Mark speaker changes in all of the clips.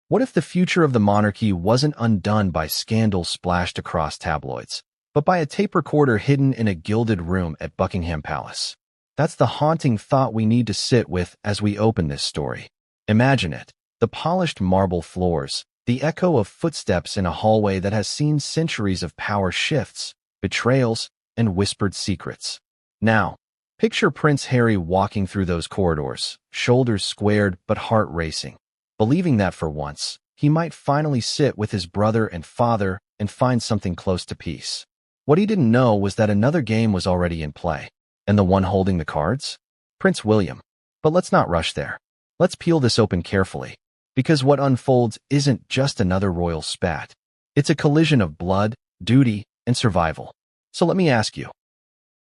Speaker 1: What if the future of the monarchy wasn't undone by scandals splashed across tabloids, but by a tape recorder hidden in a gilded room at Buckingham Palace? That's the haunting thought we need to sit with as we open this story. Imagine it, the polished marble floors, the echo of footsteps in a hallway that has seen centuries of power shifts, betrayals, and whispered secrets. Now, picture Prince Harry walking through those corridors, shoulders squared but heart racing, believing that for once, he might finally sit with his brother and father and find something close to peace. What he didn't know was that another game was already in play, and the one holding the cards? Prince William. But let's not rush there. Let's peel this open carefully, because what unfolds isn't just another royal spat. It's a collision of blood, duty, and survival. So let me ask you,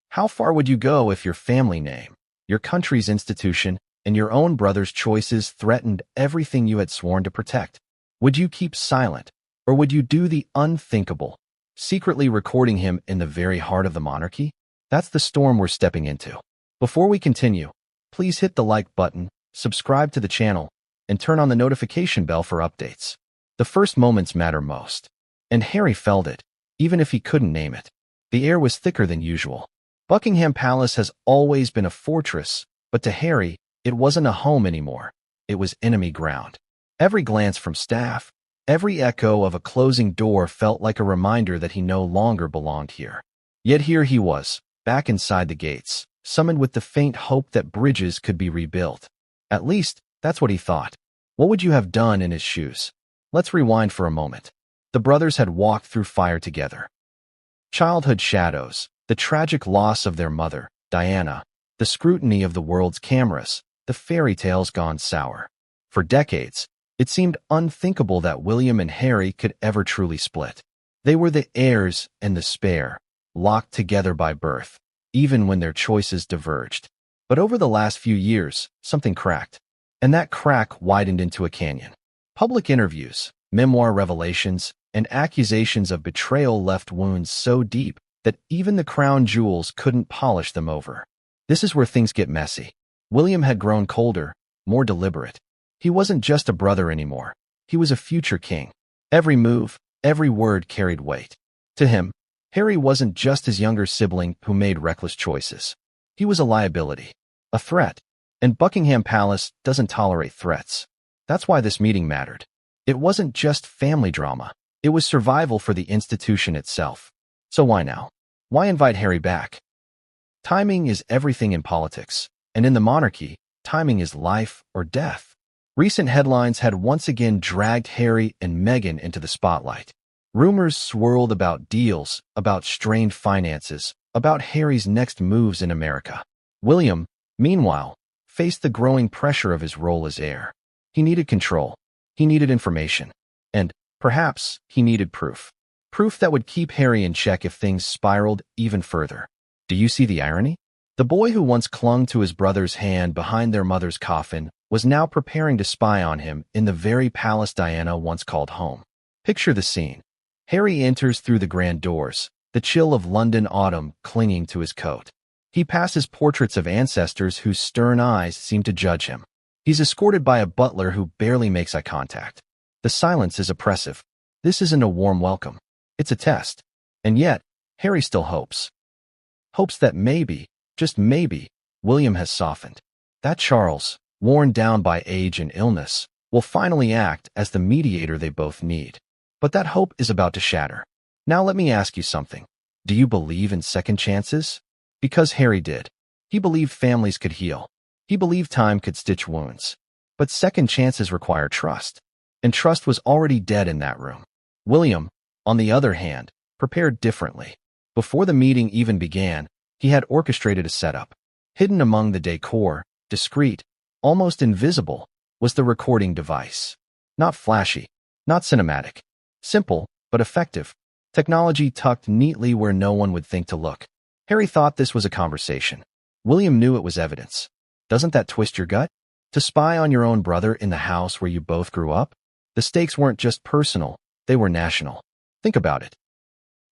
Speaker 1: how far would you go if your family name, your country's institution, and your own brother's choices threatened everything you had sworn to protect? Would you keep silent, or would you do the unthinkable, secretly recording him in the very heart of the monarchy? That's the storm we're stepping into. Before we continue, please hit the like button, subscribe to the channel, and turn on the notification bell for updates. The first moments matter most. And Harry felt it, even if he couldn't name it. The air was thicker than usual. Buckingham Palace has always been a fortress, but to Harry, it wasn't a home anymore. It was enemy ground. Every glance from staff, every echo of a closing door felt like a reminder that he no longer belonged here. Yet here he was, back inside the gates, summoned with the faint hope that bridges could be rebuilt. At least, that's what he thought. What would you have done in his shoes? Let's rewind for a moment. The brothers had walked through fire together. Childhood shadows, the tragic loss of their mother, Diana, the scrutiny of the world's cameras, the fairy tales gone sour. For decades, it seemed unthinkable that William and Harry could ever truly split. They were the heirs and the spare, locked together by birth, even when their choices diverged. But over the last few years, something cracked. And that crack widened into a canyon. Public interviews, memoir revelations, and accusations of betrayal left wounds so deep that even the crown jewels couldn't polish them over. This is where things get messy. William had grown colder, more deliberate. He wasn't just a brother anymore. He was a future king. Every move, every word carried weight. To him, Harry wasn't just his younger sibling who made reckless choices. He was a liability, a threat, and Buckingham Palace doesn't tolerate threats. That's why this meeting mattered. It wasn't just family drama. It was survival for the institution itself. So why now? Why invite Harry back? Timing is everything in politics, and in the monarchy, timing is life or death. Recent headlines had once again dragged Harry and Meghan into the spotlight. Rumors swirled about deals, about strained finances, about Harry's next moves in America. William, meanwhile, faced the growing pressure of his role as heir. He needed control. He needed information. And, perhaps, he needed proof. Proof that would keep Harry in check if things spiraled even further. Do you see the irony? The boy who once clung to his brother's hand behind their mother's coffin was now preparing to spy on him in the very palace Diana once called home. Picture the scene. Harry enters through the grand doors, the chill of London autumn clinging to his coat. He passes portraits of ancestors whose stern eyes seem to judge him. He's escorted by a butler who barely makes eye contact. The silence is oppressive. This isn't a warm welcome. It's a test. And yet, Harry still hopes. Hopes that maybe, just maybe, William has softened. That Charles, worn down by age and illness, will finally act as the mediator they both need. But that hope is about to shatter. Now let me ask you something. Do you believe in second chances? Because Harry did. He believed families could heal. He believed time could stitch wounds. But second chances require trust. And trust was already dead in that room. William, on the other hand, prepared differently. Before the meeting even began, he had orchestrated a setup. Hidden among the decor, discreet, almost invisible, was the recording device. Not flashy, not cinematic. Simple, but effective. Technology tucked neatly where no one would think to look. Harry thought this was a conversation. William knew it was evidence. Doesn't that twist your gut? To spy on your own brother in the house where you both grew up? The stakes weren't just personal, they were national. Think about it.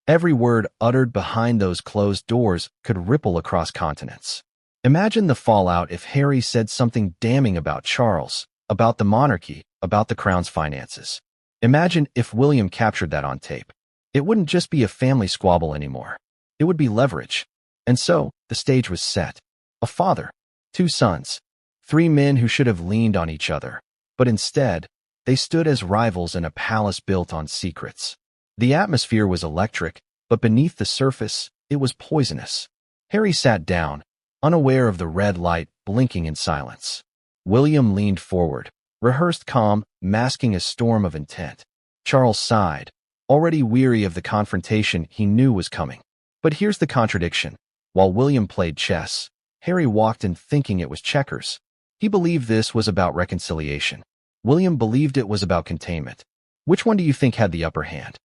Speaker 1: Every word uttered behind those closed doors could ripple across continents. Imagine the fallout if Harry said something damning about Charles, about the monarchy, about the crown's finances. Imagine if William captured that on tape. It wouldn't just be a family squabble anymore. It would be leverage. And so, the stage was set. A father, two sons, three men who should have leaned on each other. But instead, they stood as rivals in a palace built on secrets. The atmosphere was electric, but beneath the surface, it was poisonous. Harry sat down, unaware of the red light blinking in silence. William leaned forward, rehearsed calm, masking a storm of intent. Charles sighed, already weary of the confrontation he knew was coming. But here's the contradiction. While William played chess, Harry walked in thinking it was checkers. He believed this was about reconciliation. William believed it was about containment. Which one do you think had the upper hand?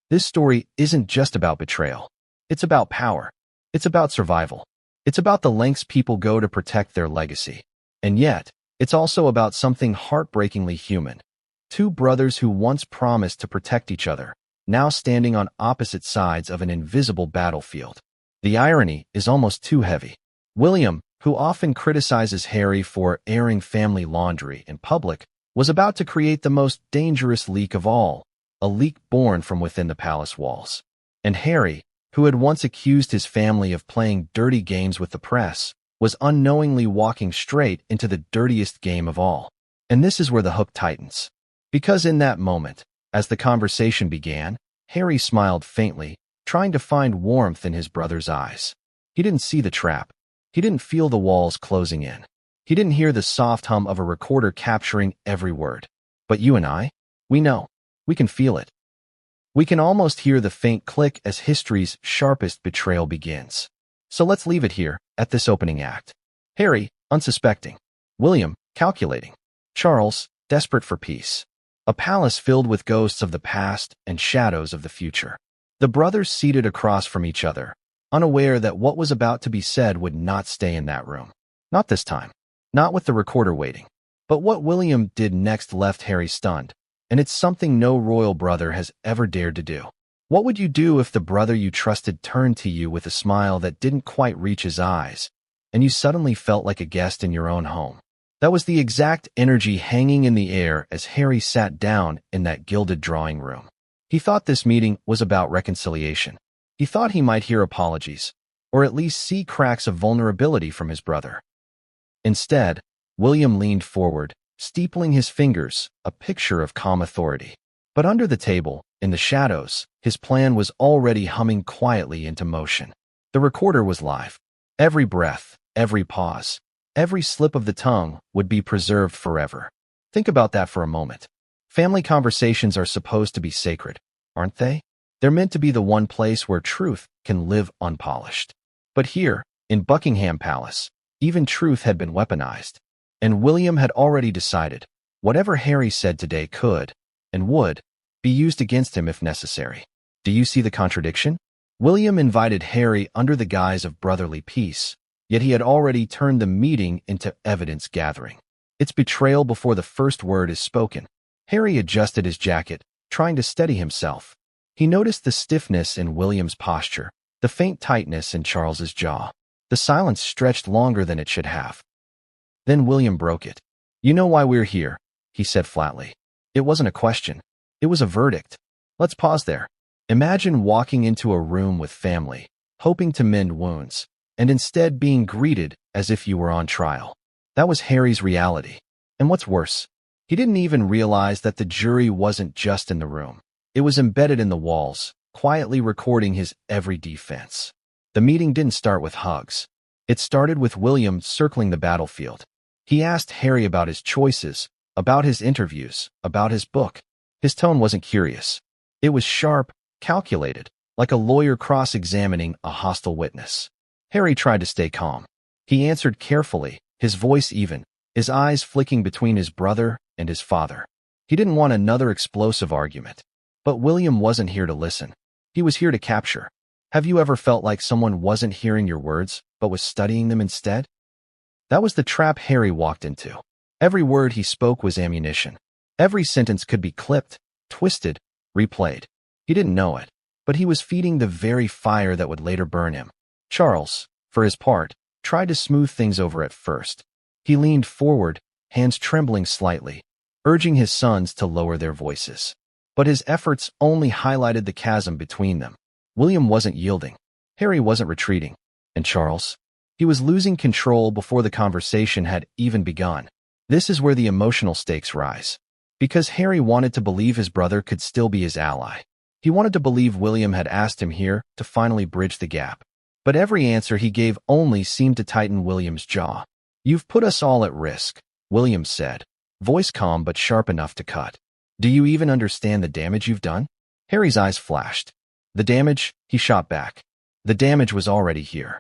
Speaker 1: This story isn't just about betrayal. It's about power. It's about survival. It's about the lengths people go to protect their legacy. And yet, it's also about something heartbreakingly human. Two brothers who once promised to protect each other, now standing on opposite sides of an invisible battlefield. The irony is almost too heavy. William, who often criticizes Harry for airing family laundry in public, was about to create the most dangerous leak of all, a leak born from within the palace walls. And Harry, who had once accused his family of playing dirty games with the press, was unknowingly walking straight into the dirtiest game of all. And this is where the hook tightens. Because in that moment, as the conversation began, Harry smiled faintly, trying to find warmth in his brother's eyes. He didn't see the trap. He didn't feel the walls closing in. He didn't hear the soft hum of a recorder capturing every word. But you and I, we know. We can feel it. We can almost hear the faint click as history's sharpest betrayal begins. So let's leave it here, at this opening act. Harry, unsuspecting. William, calculating. Charles, desperate for peace. A palace filled with ghosts of the past and shadows of the future. The brothers seated across from each other, unaware that what was about to be said would not stay in that room. Not this time. Not with the recorder waiting. But what William did next left Harry stunned, and it's something no royal brother has ever dared to do. What would you do if the brother you trusted turned to you with a smile that didn't quite reach his eyes, and you suddenly felt like a guest in your own home? That was the exact energy hanging in the air as Harry sat down in that gilded drawing room. He thought this meeting was about reconciliation. He thought he might hear apologies, or at least see cracks of vulnerability from his brother. Instead, William leaned forward, steepling his fingers, a picture of calm authority. But under the table, in the shadows, his plan was already humming quietly into motion. The recorder was live. Every breath, every pause, every slip of the tongue would be preserved forever. Think about that for a moment. Family conversations are supposed to be sacred, aren't they? They're meant to be the one place where truth can live unpolished. But here, in Buckingham Palace, even truth had been weaponized. And William had already decided, whatever Harry said today could, and would, be used against him if necessary. Do you see the contradiction? William invited Harry under the guise of brotherly peace, yet he had already turned the meeting into evidence gathering. It's betrayal before the first word is spoken. Harry adjusted his jacket, trying to steady himself. He noticed the stiffness in William's posture, the faint tightness in Charles's jaw. The silence stretched longer than it should have. Then William broke it. "You know why we're here," he said flatly. It wasn't a question. It was a verdict. Let's pause there. Imagine walking into a room with family, hoping to mend wounds, and instead being greeted as if you were on trial. That was Harry's reality. And what's worse, he didn't even realize that the jury wasn't just in the room. It was embedded in the walls, quietly recording his every defense. The meeting didn't start with hugs. It started with William circling the battlefield. He asked Harry about his choices, about his interviews, about his book. His tone wasn't curious. It was sharp, calculated, like a lawyer cross-examining a hostile witness. Harry tried to stay calm. He answered carefully, his voice even, his eyes flicking between his brother and his father. He didn't want another explosive argument. But William wasn't here to listen. He was here to capture. Have you ever felt like someone wasn't hearing your words, but was studying them instead? That was the trap Harry walked into. Every word he spoke was ammunition. Every sentence could be clipped, twisted, replayed. He didn't know it, but he was feeding the very fire that would later burn him. Charles, for his part, tried to smooth things over at first. He leaned forward, hands trembling slightly, urging his sons to lower their voices. But his efforts only highlighted the chasm between them. William wasn't yielding. Harry wasn't retreating. And Charles? He was losing control before the conversation had even begun. This is where the emotional stakes rise. Because Harry wanted to believe his brother could still be his ally. He wanted to believe William had asked him here to finally bridge the gap. But every answer he gave only seemed to tighten William's jaw. "You've put us all at risk," William said, voice calm but sharp enough to cut. "Do you even understand the damage you've done?" Harry's eyes flashed. "The damage?" he shot back. "The damage was already here.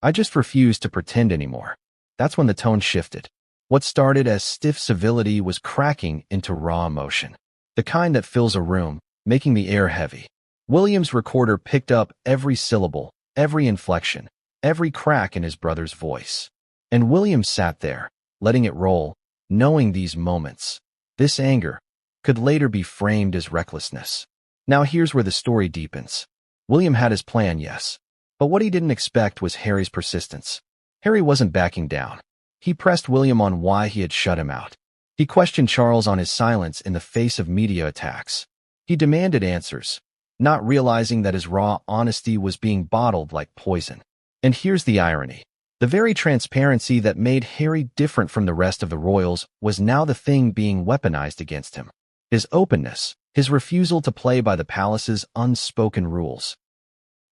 Speaker 1: I just refused to pretend anymore." That's when the tone shifted. What started as stiff civility was cracking into raw emotion. The kind that fills a room, making the air heavy. William's recorder picked up every syllable, every inflection, every crack in his brother's voice. And William sat there, letting it roll, knowing these moments, this anger, could later be framed as recklessness. Now here's where the story deepens. William had his plan, yes. But what he didn't expect was Harry's persistence. Harry wasn't backing down. He pressed William on why he had shut him out. He questioned Charles on his silence in the face of media attacks. He demanded answers, not realizing that his raw honesty was being bottled like poison. And here's the irony. The very transparency that made Harry different from the rest of the royals was now the thing being weaponized against him. His openness, his refusal to play by the palace's unspoken rules.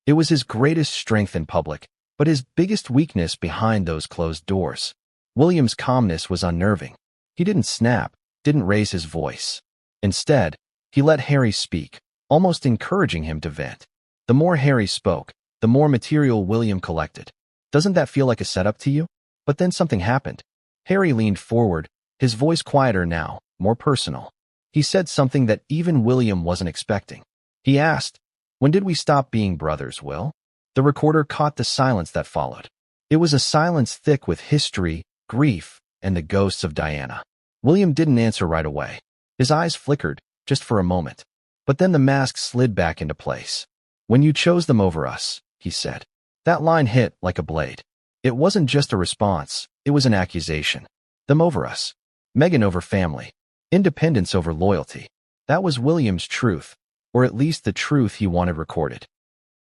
Speaker 1: It was his greatest strength in public, but his biggest weakness behind those closed doors. William's calmness was unnerving. He didn't snap, didn't raise his voice. Instead, he let Harry speak, almost encouraging him to vent. The more Harry spoke, the more material William collected. "Doesn't that feel like a setup to you?" But then something happened. Harry leaned forward, his voice quieter now, more personal. He said something that even William wasn't expecting. He asked, "When did we stop being brothers, Will?" The recorder caught the silence that followed. It was a silence thick with history, grief, and the ghosts of Diana. William didn't answer right away. His eyes flickered, just for a moment. But then the mask slid back into place. "When you chose them over us," he said. That line hit like a blade. It wasn't just a response, it was an accusation. Them over us. Meghan over family. Independence over loyalty. That was William's truth, or at least the truth he wanted recorded.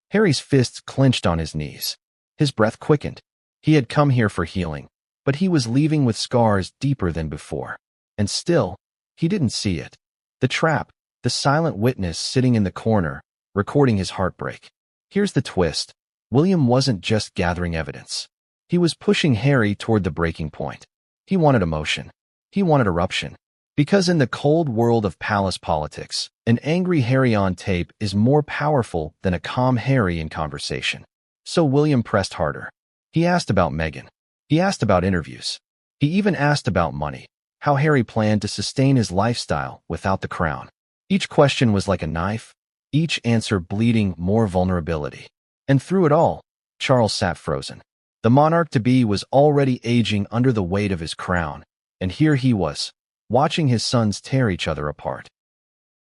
Speaker 1: Harry's fists clenched on his knees. His breath quickened. He had come here for healing, but he was leaving with scars deeper than before. And still, he didn't see it. The trap, the silent witness sitting in the corner, recording his heartbreak. Here's the twist. William wasn't just gathering evidence. He was pushing Harry toward the breaking point. He wanted emotion. He wanted eruption. Because in the cold world of palace politics, an angry Harry on tape is more powerful than a calm Harry in conversation. So William pressed harder. He asked about Meghan. He asked about interviews. He even asked about money, how Harry planned to sustain his lifestyle without the crown. Each question was like a knife, each answer bleeding more vulnerability. And through it all, Charles sat frozen. The monarch-to-be was already aging under the weight of his crown, and here he was, watching his sons tear each other apart.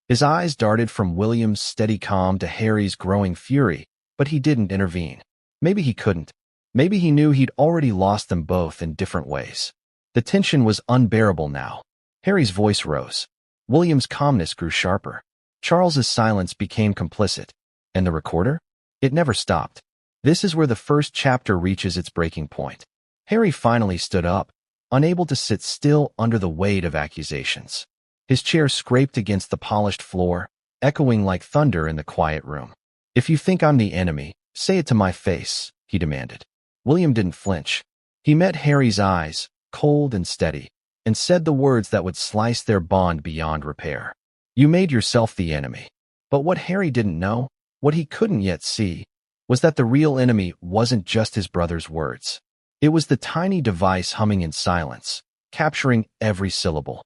Speaker 1: His eyes darted from William's steady calm to Harry's growing fury, but he didn't intervene. Maybe he couldn't. Maybe he knew he'd already lost them both in different ways. The tension was unbearable now. Harry's voice rose. William's calmness grew sharper. Charles's silence became complicit. And the recorder? It never stopped. This is where the first chapter reaches its breaking point. Harry finally stood up, unable to sit still under the weight of accusations. His chair scraped against the polished floor, echoing like thunder in the quiet room. "If you think I'm the enemy, say it to my face," he demanded. William didn't flinch. He met Harry's eyes, cold and steady, and said the words that would slice their bond beyond repair. "You made yourself the enemy." But what Harry didn't know, what he couldn't yet see, was that the real enemy wasn't just his brother's words. It was the tiny device humming in silence, capturing every syllable.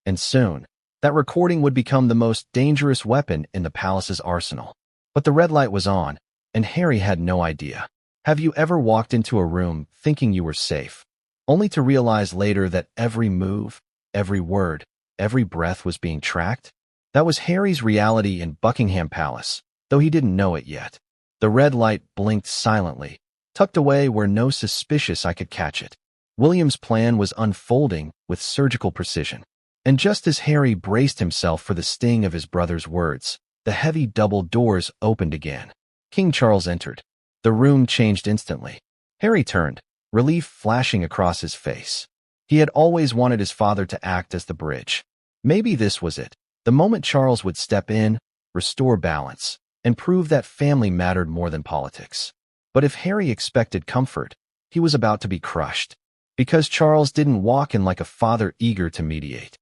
Speaker 1: And soon, that recording would become the most dangerous weapon in the palace's arsenal. But the red light was on, and Harry had no idea. Have you ever walked into a room thinking you were safe, only to realize later that every move, every word, every breath was being tracked? That was Harry's reality in Buckingham Palace, though he didn't know it yet. The red light blinked silently, tucked away where no suspicious eye could catch it. William's plan was unfolding with surgical precision. And just as Harry braced himself for the sting of his brother's words, the heavy double doors opened again. King Charles entered. The room changed instantly. Harry turned, relief flashing across his face. He had always wanted his father to act as the bridge. Maybe this was it. The moment Charles would step in, restore balance, and prove that family mattered more than politics. But if Harry expected comfort, he was about to be crushed. Because Charles didn't walk in like a father eager to mediate.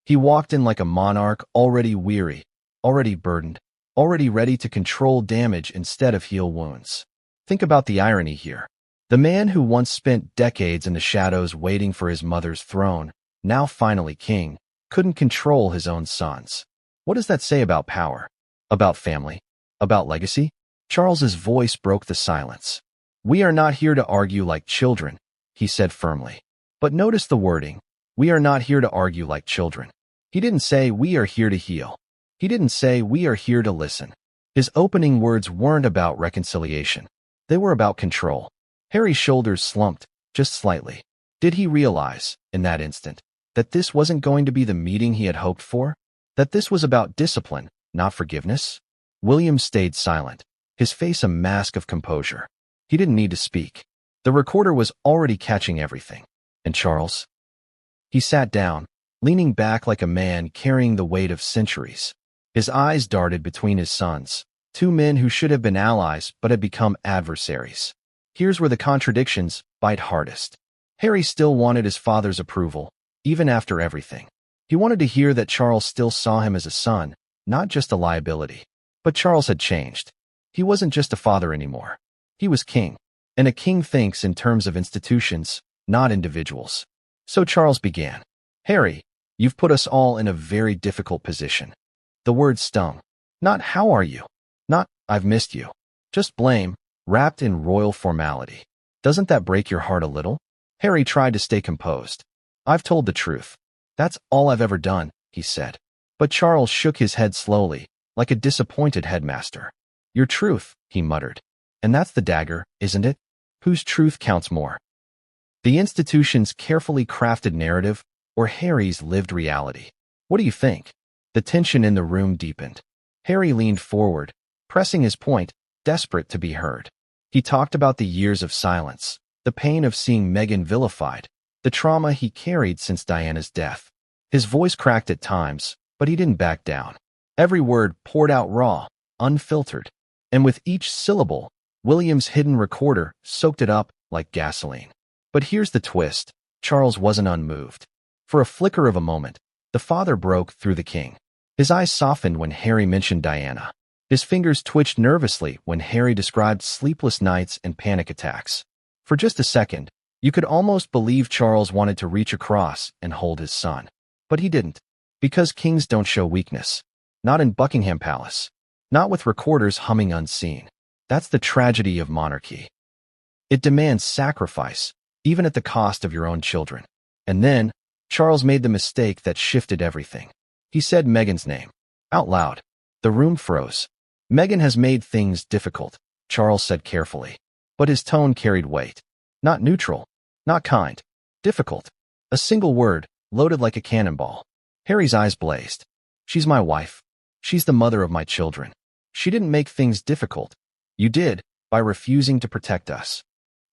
Speaker 1: He walked in like a monarch already weary, already burdened, already ready to control damage instead of heal wounds. Think about the irony here. The man who once spent decades in the shadows waiting for his mother's throne, now finally king, couldn't control his own sons. What does that say about power? About family? About legacy? Charles's voice broke the silence. "We are not here to argue like children," he said firmly. But notice the wording. We are not here to argue like children. He didn't say we are here to heal. He didn't say we are here to listen. His opening words weren't about reconciliation. They were about control. Harry's shoulders slumped, just slightly. Did he realize, in that instant, that this wasn't going to be the meeting he had hoped for? That this was about discipline, not forgiveness? William stayed silent, his face a mask of composure. He didn't need to speak. The recorder was already catching everything. And Charles? He sat down, leaning back like a man carrying the weight of centuries. His eyes darted between his sons, two men who should have been allies but had become adversaries. Here's where the contradictions bite hardest. Harry still wanted his father's approval, even after everything. He wanted to hear that Charles still saw him as a son, not just a liability. But Charles had changed. He wasn't just a father anymore. He was king. And a king thinks in terms of institutions, not individuals. So Charles began. "Harry, you've put us all in a very difficult position." The word stung. Not "how are you?" Not "I've missed you." Just blame, wrapped in royal formality. Doesn't that break your heart a little? Harry tried to stay composed. "I've told the truth. That's all I've ever done," he said. But Charles shook his head slowly, like a disappointed headmaster. "Your truth," he muttered. "And that's the dagger, isn't it? Whose truth counts more? The institution's carefully crafted narrative, or Harry's lived reality? What do you think?" The tension in the room deepened. Harry leaned forward, pressing his point, desperate to be heard. He talked about the years of silence, the pain of seeing Meghan vilified, the trauma he carried since Diana's death. His voice cracked at times, but he didn't back down. Every word poured out raw, unfiltered. And with each syllable, William's hidden recorder soaked it up like gasoline. But here's the twist. Charles wasn't unmoved. For a flicker of a moment, the father broke through the king. His eyes softened when Harry mentioned Diana. His fingers twitched nervously when Harry described sleepless nights and panic attacks. For just a second, you could almost believe Charles wanted to reach across and hold his son. But he didn't. Because kings don't show weakness. Not in Buckingham Palace. Not with recorders humming unseen. That's the tragedy of monarchy. It demands sacrifice, even at the cost of your own children. And then, Charles made the mistake that shifted everything. He said Meghan's name. Out loud. The room froze. "Meghan has made things difficult," Charles said carefully. But his tone carried weight. Not neutral. Not kind. Difficult. A single word, loaded like a cannonball. Harry's eyes blazed. "She's my wife. She's the mother of my children. She didn't make things difficult. You did, by refusing to protect us."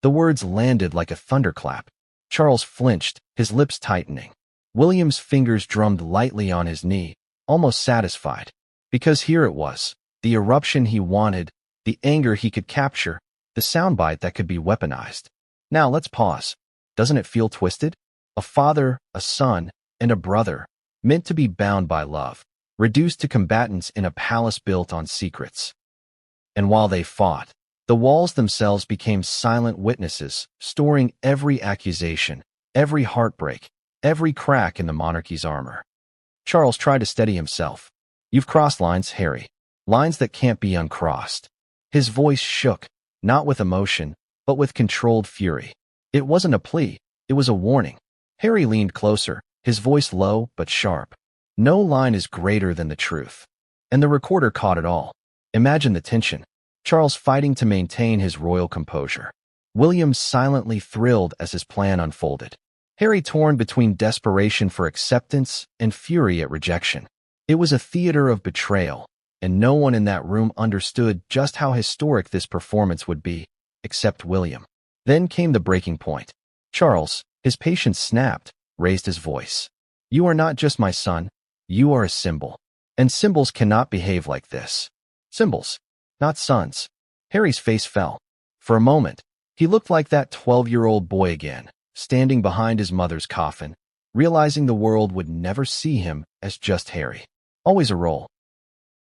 Speaker 1: The words landed like a thunderclap. Charles flinched, his lips tightening. William's fingers drummed lightly on his knee, almost satisfied. Because here it was, the eruption he wanted, the anger he could capture, the soundbite that could be weaponized. Now let's pause. Doesn't it feel twisted? A father, a son, and a brother, meant to be bound by love, reduced to combatants in a palace built on secrets. And while they fought, the walls themselves became silent witnesses, storing every accusation, every heartbreak, every crack in the monarchy's armor. Charles tried to steady himself. "You've crossed lines, Harry. Lines that can't be uncrossed." His voice shook, not with emotion, but with controlled fury. It wasn't a plea, it was a warning. Harry leaned closer, his voice low but sharp. "No line is greater than the truth." And the recorder caught it all. Imagine the tension. Charles fighting to maintain his royal composure. William silently thrilled as his plan unfolded. Harry torn between desperation for acceptance and fury at rejection. It was a theater of betrayal, and no one in that room understood just how historic this performance would be, except William. Then came the breaking point. Charles, his patience snapped, raised his voice. "You are not just my son, you are a symbol. And symbols cannot behave like this. Symbols, not sons." Harry's face fell. For a moment, he looked like that 12-year-old boy again, standing behind his mother's coffin, realizing the world would never see him as just Harry. Always a role.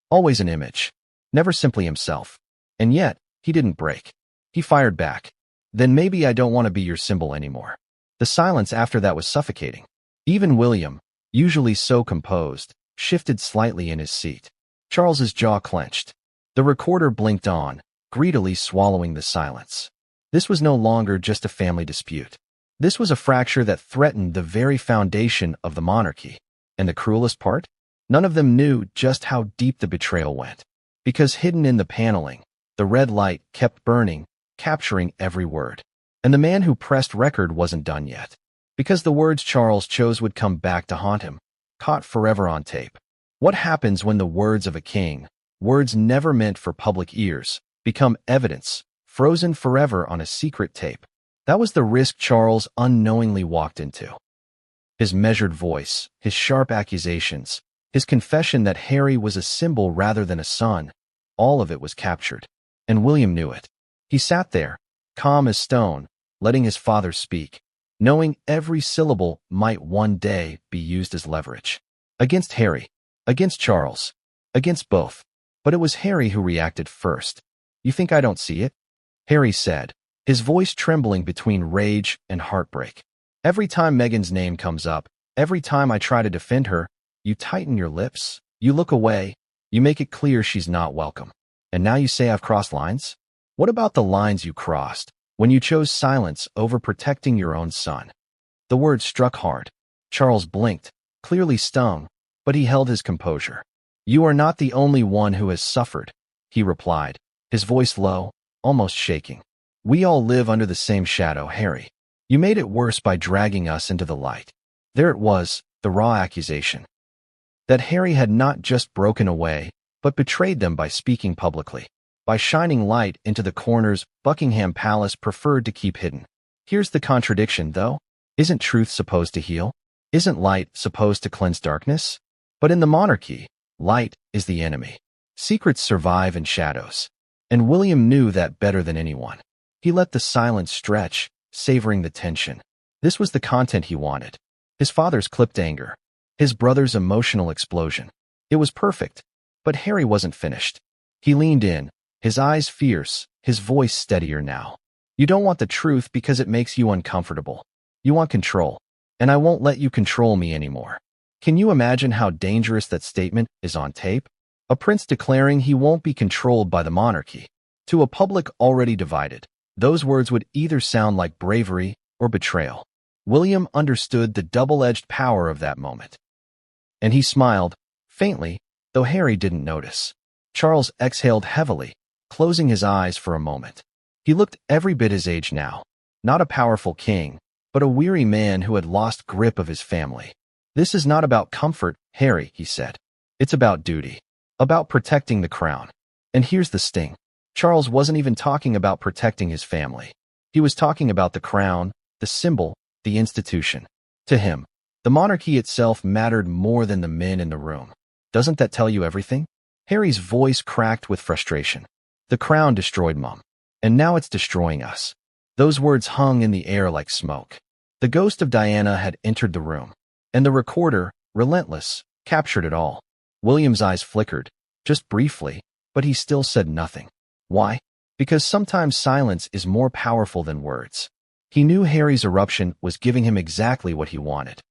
Speaker 1: Always an image. Never simply himself. And yet, he didn't break. He fired back. "Then maybe I don't want to be your symbol anymore." The silence after that was suffocating. Even William, usually so composed, shifted slightly in his seat. Charles's jaw clenched. The recorder blinked on, greedily swallowing the silence. This was no longer just a family dispute. This was a fracture that threatened the very foundation of the monarchy. And the cruelest part? None of them knew just how deep the betrayal went. Because hidden in the paneling, the red light kept burning, capturing every word. And the man who pressed record wasn't done yet. Because the words Charles chose would come back to haunt him, caught forever on tape. What happens when the words of a king, words never meant for public ears, become evidence, frozen forever on a secret tape? That was the risk Charles unknowingly walked into. His measured voice, his sharp accusations, his confession that Harry was a symbol rather than a son, all of it was captured. And William knew it. He sat there, calm as stone, letting his father speak, knowing every syllable might one day be used as leverage. Against Harry, against Charles, against both. But it was Harry who reacted first. "You think I don't see it?" Harry said, his voice trembling between rage and heartbreak. "Every time Meghan's name comes up, every time I try to defend her, you tighten your lips, you look away, you make it clear she's not welcome. And now you say I've crossed lines? What about the lines you crossed when you chose silence over protecting your own son?" The words struck hard. Charles blinked, clearly stung, but he held his composure. "You are not the only one who has suffered," he replied, his voice low, almost shaking. "We all live under the same shadow, Harry. You made it worse by dragging us into the light." There it was, the raw accusation. That Harry had not just broken away, but betrayed them by speaking publicly, by shining light into the corners Buckingham Palace preferred to keep hidden. Here's the contradiction, though. Isn't truth supposed to heal? Isn't light supposed to cleanse darkness? But in the monarchy, light is the enemy. Secrets survive in shadows. And William knew that better than anyone. He let the silence stretch, savoring the tension. This was the content he wanted. His father's clipped anger. His brother's emotional explosion. It was perfect. But Harry wasn't finished. He leaned in, his eyes fierce, his voice steadier now. "You don't want the truth because it makes you uncomfortable. You want control. And I won't let you control me anymore." Can you imagine how dangerous that statement is on tape? A prince declaring he won't be controlled by the monarchy. To a public already divided, those words would either sound like bravery or betrayal. William understood the double-edged power of that moment. And he smiled, faintly, though Harry didn't notice. Charles exhaled heavily, closing his eyes for a moment. He looked every bit his age now. Not a powerful king, but a weary man who had lost grip of his family. "This is not about comfort, Harry," he said. "It's about duty. About protecting the crown." And here's the sting. Charles wasn't even talking about protecting his family. He was talking about the crown, the symbol, the institution. To him, the monarchy itself mattered more than the men in the room. Doesn't that tell you everything? Harry's voice cracked with frustration. "The crown destroyed Mum. And now it's destroying us." Those words hung in the air like smoke. The ghost of Diana had entered the room. And the recorder, relentless, captured it all. William's eyes flickered, just briefly, but he still said nothing. Why? Because sometimes silence is more powerful than words. He knew Harry's eruption was giving him exactly what he wanted.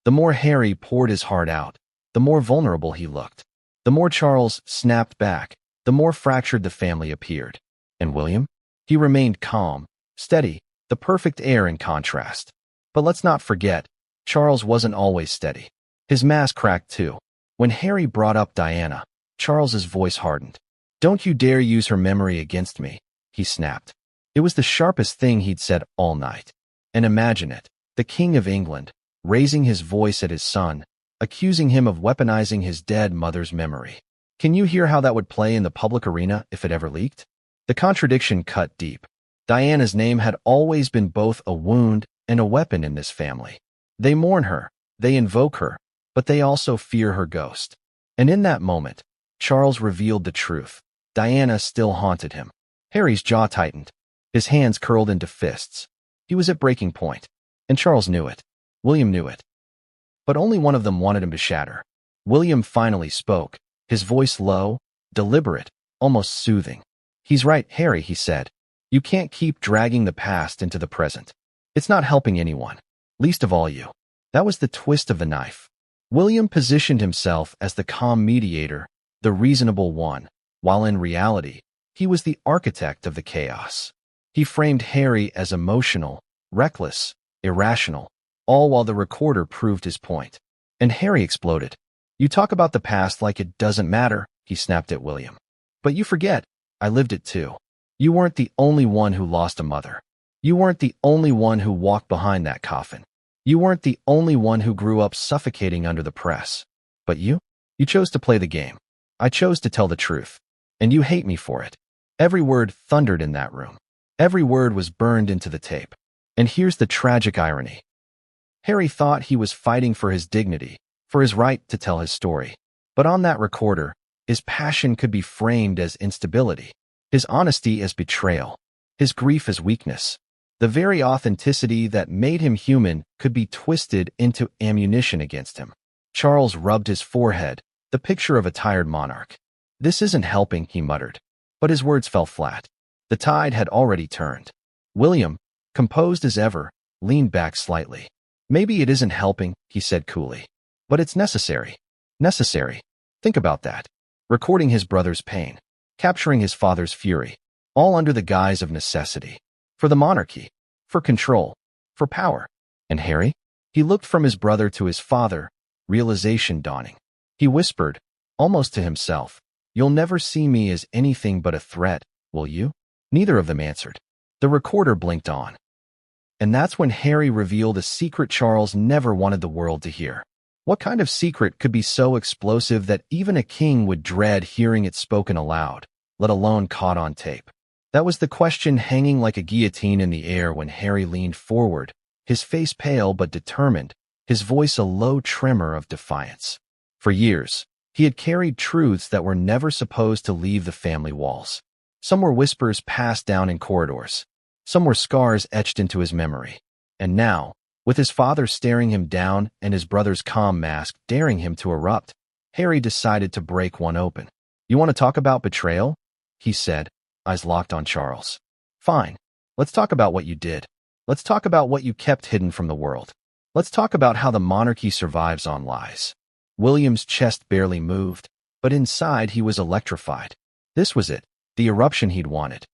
Speaker 1: The more Harry poured his heart out, the more vulnerable he looked. The more Charles snapped back, the more fractured the family appeared. And William? He remained calm, steady, the perfect air in contrast. But let's not forget, Charles wasn't always steady. His mask cracked too. When Harry brought up Diana, Charles's voice hardened. "Don't you dare use her memory against me," he snapped. It was the sharpest thing he'd said all night. And imagine it. the King of England, raising his voice at his son, accusing him of weaponizing his dead mother's memory. Can you hear how that would play in the public arena if it ever leaked? The contradiction cut deep. Diana's name had always been both a wound and a weapon in this family. They mourn her, they invoke her, but they also fear her ghost. And in that moment, Charles revealed the truth. Diana still haunted him. Harry's jaw tightened. His hands curled into fists. He was at breaking point. And Charles knew it. William knew it. But only one of them wanted him to shatter. William finally spoke, his voice low, deliberate, almost soothing. "He's right, Harry," he said. "You can't keep dragging the past into the present. It's not helping anyone, least of all you." That was the twist of the knife. William positioned himself as the calm mediator, the reasonable one, while in reality, he was the architect of the chaos. He framed Harry as emotional, reckless, irrational, all while the recorder proved his point. And Harry exploded. "You talk about the past like it doesn't matter," he snapped at William. "But you forget, I lived it too. You weren't the only one who lost a mother. You weren't the only one who walked behind that coffin. You weren't the only one who grew up suffocating under the press. But you chose to play the game. I chose to tell the truth. And you hate me for it." Every word thundered in that room. Every word was burned into the tape. And here's the tragic irony. Harry thought he was fighting for his dignity, for his right to tell his story. But on that recorder, his passion could be framed as instability, his honesty as betrayal, his grief as weakness. The very authenticity that made him human could be twisted into ammunition against him. Charles rubbed his forehead, the picture of a tired monarch. "This isn't helping," he muttered. But his words fell flat. The tide had already turned. William, composed as ever, leaned back slightly. "Maybe it isn't helping," he said coolly. "But it's necessary. Necessary. Think about that. Recording his brother's pain, capturing his father's fury, all under the guise of necessity. For the monarchy, for control, for power." And Harry? He looked from his brother to his father, realization dawning. He whispered, almost to himself, "You'll never see me as anything but a threat, will you?" Neither of them answered. The recorder blinked on. And that's when Harry revealed a secret Charles never wanted the world to hear. What kind of secret could be so explosive that even a king would dread hearing it spoken aloud, let alone caught on tape? That was the question hanging like a guillotine in the air when Harry leaned forward, his face pale but determined, his voice a low tremor of defiance. For years, he had carried truths that were never supposed to leave the family walls. Some were whispers passed down in corridors. Some were scars etched into his memory. And now, with his father staring him down and his brother's calm mask daring him to erupt, Harry decided to break one open. "You want to talk about betrayal?" he said, eyes locked on Charles. "Fine. Let's talk about what you did. Let's talk about what you kept hidden from the world. Let's talk about how the monarchy survives on lies." William's chest barely moved, but inside he was electrified. This was it, the eruption he'd wanted.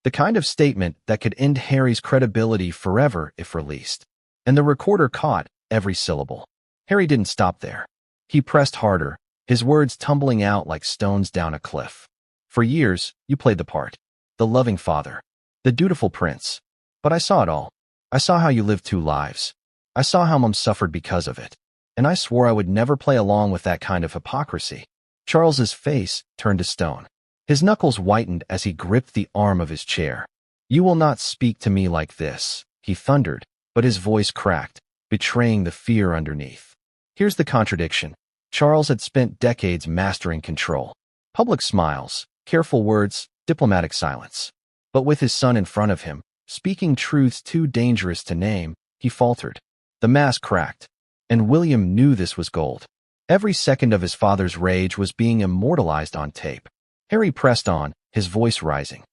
Speaker 1: The kind of statement that could end Harry's credibility forever if released. And the recorder caught every syllable. Harry didn't stop there. He pressed harder, his words tumbling out like stones down a cliff. "For years, you played the part. The loving father. The dutiful prince. But I saw it all. I saw how you lived two lives. I saw how Mom suffered because of it. And I swore I would never play along with that kind of hypocrisy." Charles's face turned to stone. His knuckles whitened as he gripped the arm of his chair. "You will not speak to me like this," he thundered, but his voice cracked, betraying the fear underneath. Here's the contradiction. Charles had spent decades mastering control. Public smiles, careful words, diplomatic silence. But with his son in front of him, speaking truths too dangerous to name, he faltered. The mask cracked, and William knew this was gold. Every second of his father's rage was being immortalized on tape. Harry pressed on, his voice rising.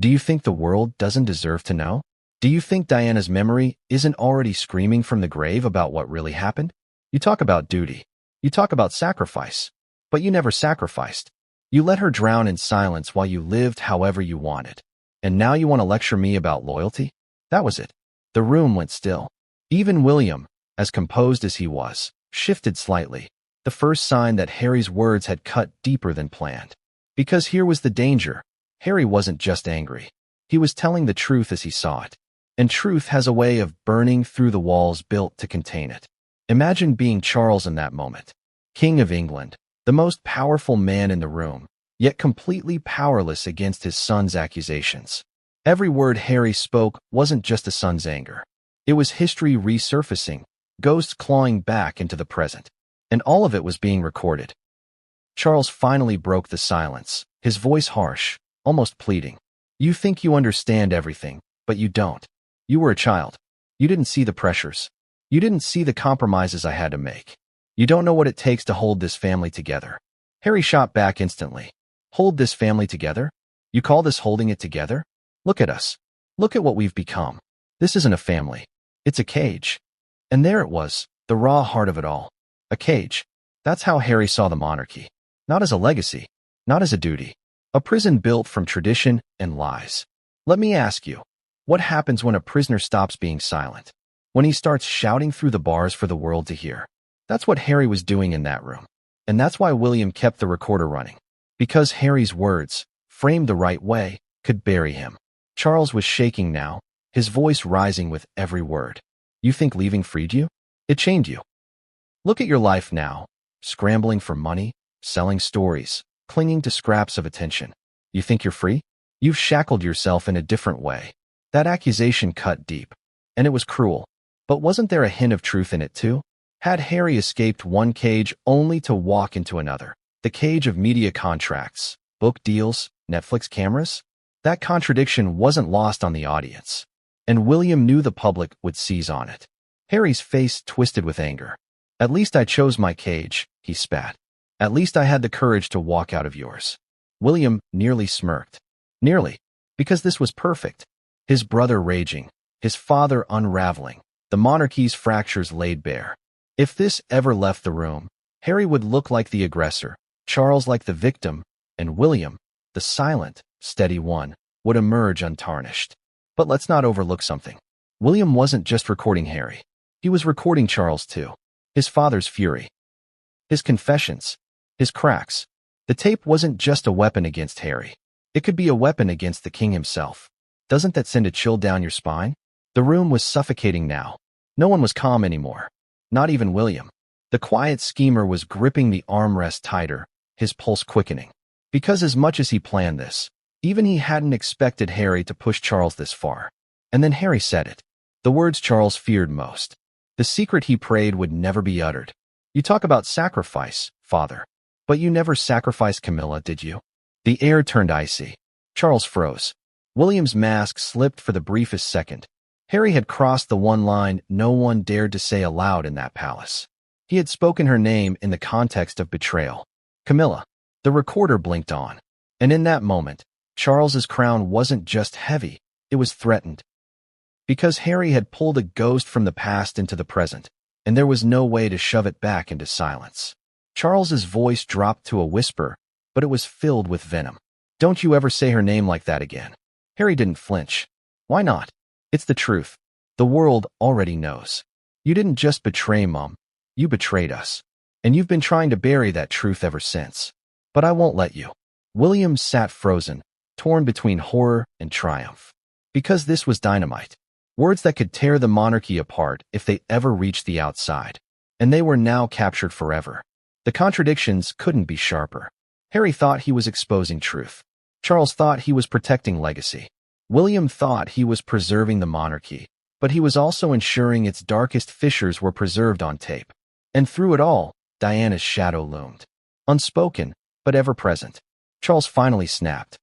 Speaker 1: "Do you think the world doesn't deserve to know? Do you think Diana's memory isn't already screaming from the grave about what really happened? You talk about duty. You talk about sacrifice. But you never sacrificed. You let her drown in silence while you lived however you wanted. And now you want to lecture me about loyalty?" That was it. The room went still. Even William, as composed as he was, shifted slightly, the first sign that Harry's words had cut deeper than planned. Because here was the danger. Harry wasn't just angry. He was telling the truth as he saw it. and truth has a way of burning through the walls built to contain it. Imagine being Charles in that moment, King of England, the most powerful man in the room, yet completely powerless against his son's accusations. Every word Harry spoke wasn't just a son's anger. It was history resurfacing, ghosts clawing back into the present, and all of it was being recorded. Charles finally broke the silence, his voice harsh, almost pleading. You think you understand everything, but you don't. You were a child. You didn't see the pressures. You didn't see the compromises I had to make. You don't know what it takes to hold this family together. Harry shot back instantly. Hold this family together? You call this holding it together? Look at us. Look at what we've become. This isn't a family. It's a cage. And there it was, the raw heart of it all. A cage. That's how Harry saw the monarchy. Not as a legacy, not as a duty. A prison built from tradition and lies. Let me ask you, what happens when a prisoner stops being silent? When he starts shouting through the bars for the world to hear? That's what Harry was doing in that room. And that's why William kept the recorder running. Because Harry's words, framed the right way, could bury him. Charles was shaking now, his voice rising with every word. You think leaving freed you? It chained you. Look at your life now, scrambling for money, selling stories, clinging to scraps of attention. You think you're free? You've shackled yourself in a different way. That accusation cut deep, and it was cruel. But wasn't there a hint of truth in it too? Had Harry escaped one cage only to walk into another? The cage of media contracts, book deals, Netflix cameras? That contradiction wasn't lost on the audience, and William knew the public would seize on it. Harry's face twisted with anger. At least I chose my cage, he spat. At least I had the courage to walk out of yours. William nearly smirked. Nearly, because this was perfect. His brother raging, his father unraveling, the monarchy's fractures laid bare. If this ever left the room, Harry would look like the aggressor, Charles like the victim, and William, the silent, steady one, would emerge untarnished. But let's not overlook something. William wasn't just recording Harry. He was recording Charles too. His father's fury. His confessions. His cracks. The tape wasn't just a weapon against Harry. It could be a weapon against the king himself. Doesn't that send a chill down your spine? The room was suffocating now. No one was calm anymore. Not even William. The quiet schemer was gripping the armrest tighter, his pulse quickening. Because as much as he planned this, even he hadn't expected Harry to push Charles this far. And then Harry said it. The words Charles feared most. The secret he prayed would never be uttered. You talk about sacrifice, father. But you never sacrificed Camilla, did you? The air turned icy. Charles froze. William's mask slipped for the briefest second. Harry had crossed the one line no one dared to say aloud in that palace. He had spoken her name in the context of betrayal. Camilla. The recorder blinked on. And in that moment, Charles's crown wasn't just heavy, it was threatened. Because Harry had pulled a ghost from the past into the present, and there was no way to shove it back into silence. Charles's voice dropped to a whisper, but it was filled with venom. Don't you ever say her name like that again. Harry didn't flinch. Why not? It's the truth. The world already knows. You didn't just betray Mom. You betrayed us. And you've been trying to bury that truth ever since. But I won't let you. William sat frozen, torn between horror and triumph. Because this was dynamite. Words that could tear the monarchy apart if they ever reached the outside. And they were now captured forever. The contradictions couldn't be sharper. Harry thought he was exposing truth. Charles thought he was protecting legacy. William thought he was preserving the monarchy, but he was also ensuring its darkest fissures were preserved on tape. And through it all, Diana's shadow loomed. Unspoken, but ever present. Charles finally snapped.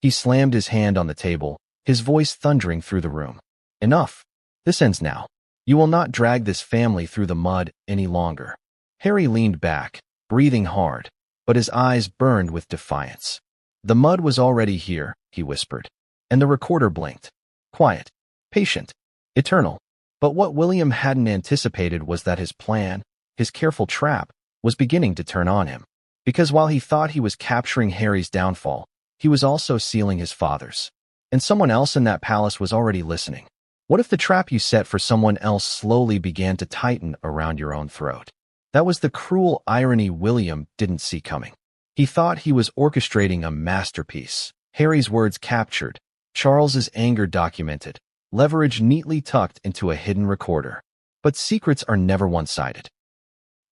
Speaker 1: He slammed his hand on the table, his voice thundering through the room. Enough. This ends now. You will not drag this family through the mud any longer. Harry leaned back, breathing hard, but his eyes burned with defiance. The mud was already here, he whispered, and the recorder blinked. Quiet, patient, eternal. But what William hadn't anticipated was that his plan, his careful trap, was beginning to turn on him. Because while he thought he was capturing Harry's downfall, he was also sealing his father's. And someone else in that palace was already listening. What if the trap you set for someone else slowly began to tighten around your own throat? That was the cruel irony William didn't see coming. He thought he was orchestrating a masterpiece. Harry's words captured, Charles's anger documented, leverage neatly tucked into a hidden recorder. But secrets are never one-sided.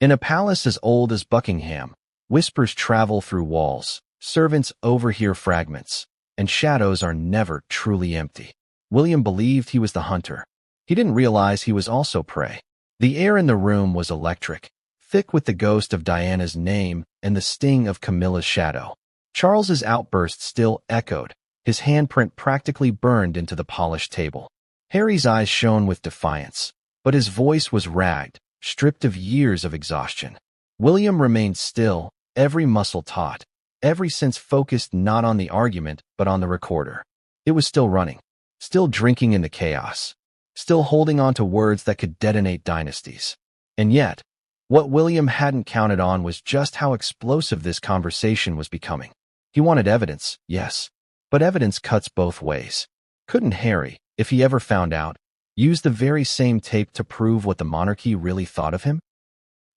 Speaker 1: In a palace as old as Buckingham, whispers travel through walls, servants overhear fragments, and shadows are never truly empty. William believed he was the hunter. He didn't realize he was also prey. The air in the room was electric, thick with the ghost of Diana's name and the sting of Camilla's shadow. Charles's outburst still echoed, his handprint practically burned into the polished table. Harry's eyes shone with defiance, but his voice was ragged, stripped of years of exhaustion. William remained still, every muscle taut, every sense focused not on the argument but on the recorder. It was still running, still drinking in the chaos, still holding on to words that could detonate dynasties. And yet, what William hadn't counted on was just how explosive this conversation was becoming. He wanted evidence, yes, but evidence cuts both ways. Couldn't Harry, if he ever found out, use the very same tape to prove what the monarchy really thought of him?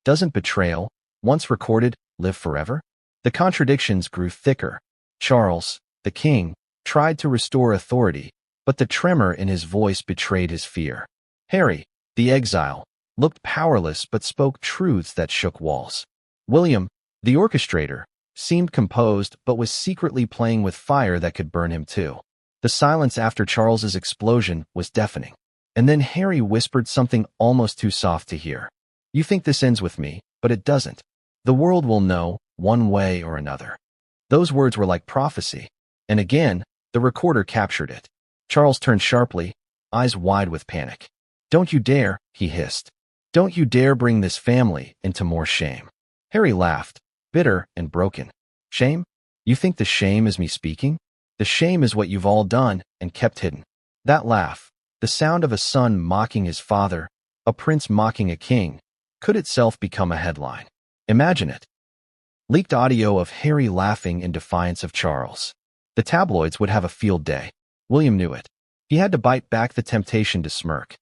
Speaker 1: Doesn't betrayal, once recorded, live forever? The contradictions grew thicker. Charles, the king, tried to restore authority, but the tremor in his voice betrayed his fear. Harry, the exile, looked powerless but spoke truths that shook walls. William, the orchestrator, seemed composed but was secretly playing with fire that could burn him too. The silence after Charles's explosion was deafening. And then Harry whispered something almost too soft to hear. "You think this ends with me, but it doesn't. The world will know, one way or another." Those words were like prophecy. And again, the recorder captured it. Charles turned sharply, eyes wide with panic. "Don't you dare," he hissed. "Don't you dare bring this family into more shame." Harry laughed, bitter and broken. "Shame? You think the shame is me speaking? The shame is what you've all done and kept hidden." That laugh, the sound of a son mocking his father, a prince mocking a king, could itself become a headline. Imagine it. Leaked audio of Harry laughing in defiance of Charles. The tabloids would have a field day. William knew it. He had to bite back the temptation to smirk.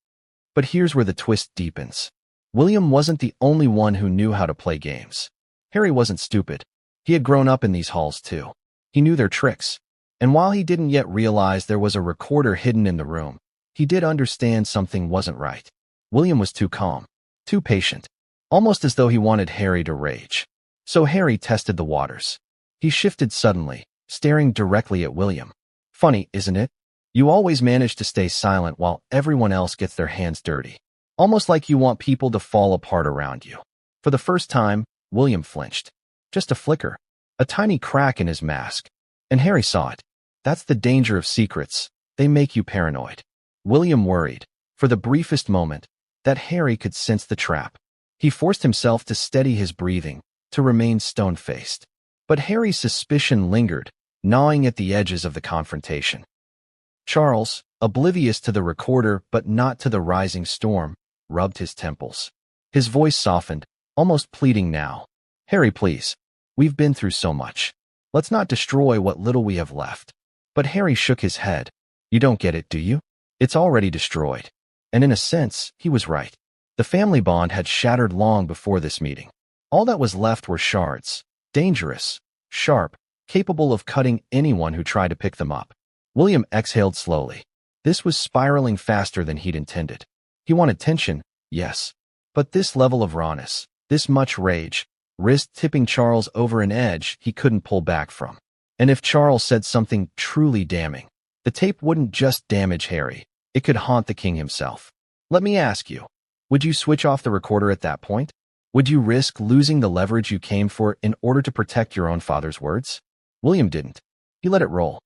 Speaker 1: But here's where the twist deepens. William wasn't the only one who knew how to play games. Harry wasn't stupid. He had grown up in these halls too. He knew their tricks. And while he didn't yet realize there was a recorder hidden in the room, he did understand something wasn't right. William was too calm, too patient, almost as though he wanted Harry to rage. So Harry tested the waters. He shifted suddenly, staring directly at William. "Funny, isn't it? You always manage to stay silent while everyone else gets their hands dirty. Almost like you want people to fall apart around you." For the first time, William flinched. Just a flicker, a tiny crack in his mask. And Harry saw it. That's the danger of secrets. They make you paranoid. William worried, for the briefest moment, that Harry could sense the trap. He forced himself to steady his breathing, to remain stone-faced. But Harry's suspicion lingered, gnawing at the edges of the confrontation. Charles, oblivious to the recorder but not to the rising storm, rubbed his temples. His voice softened, almost pleading now. "Harry, please. We've been through so much. Let's not destroy what little we have left." But Harry shook his head. "You don't get it, do you? It's already destroyed." And in a sense, he was right. The family bond had shattered long before this meeting. All that was left were shards, dangerous, sharp, capable of cutting anyone who tried to pick them up. William exhaled slowly. This was spiraling faster than he'd intended. He wanted tension, yes, but this level of rawness, this much rage, risked tipping Charles over an edge he couldn't pull back from. And if Charles said something truly damning, the tape wouldn't just damage Harry, it could haunt the king himself. Let me ask you, would you switch off the recorder at that point? Would you risk losing the leverage you came for in order to protect your own father's words? William didn't. He let it roll.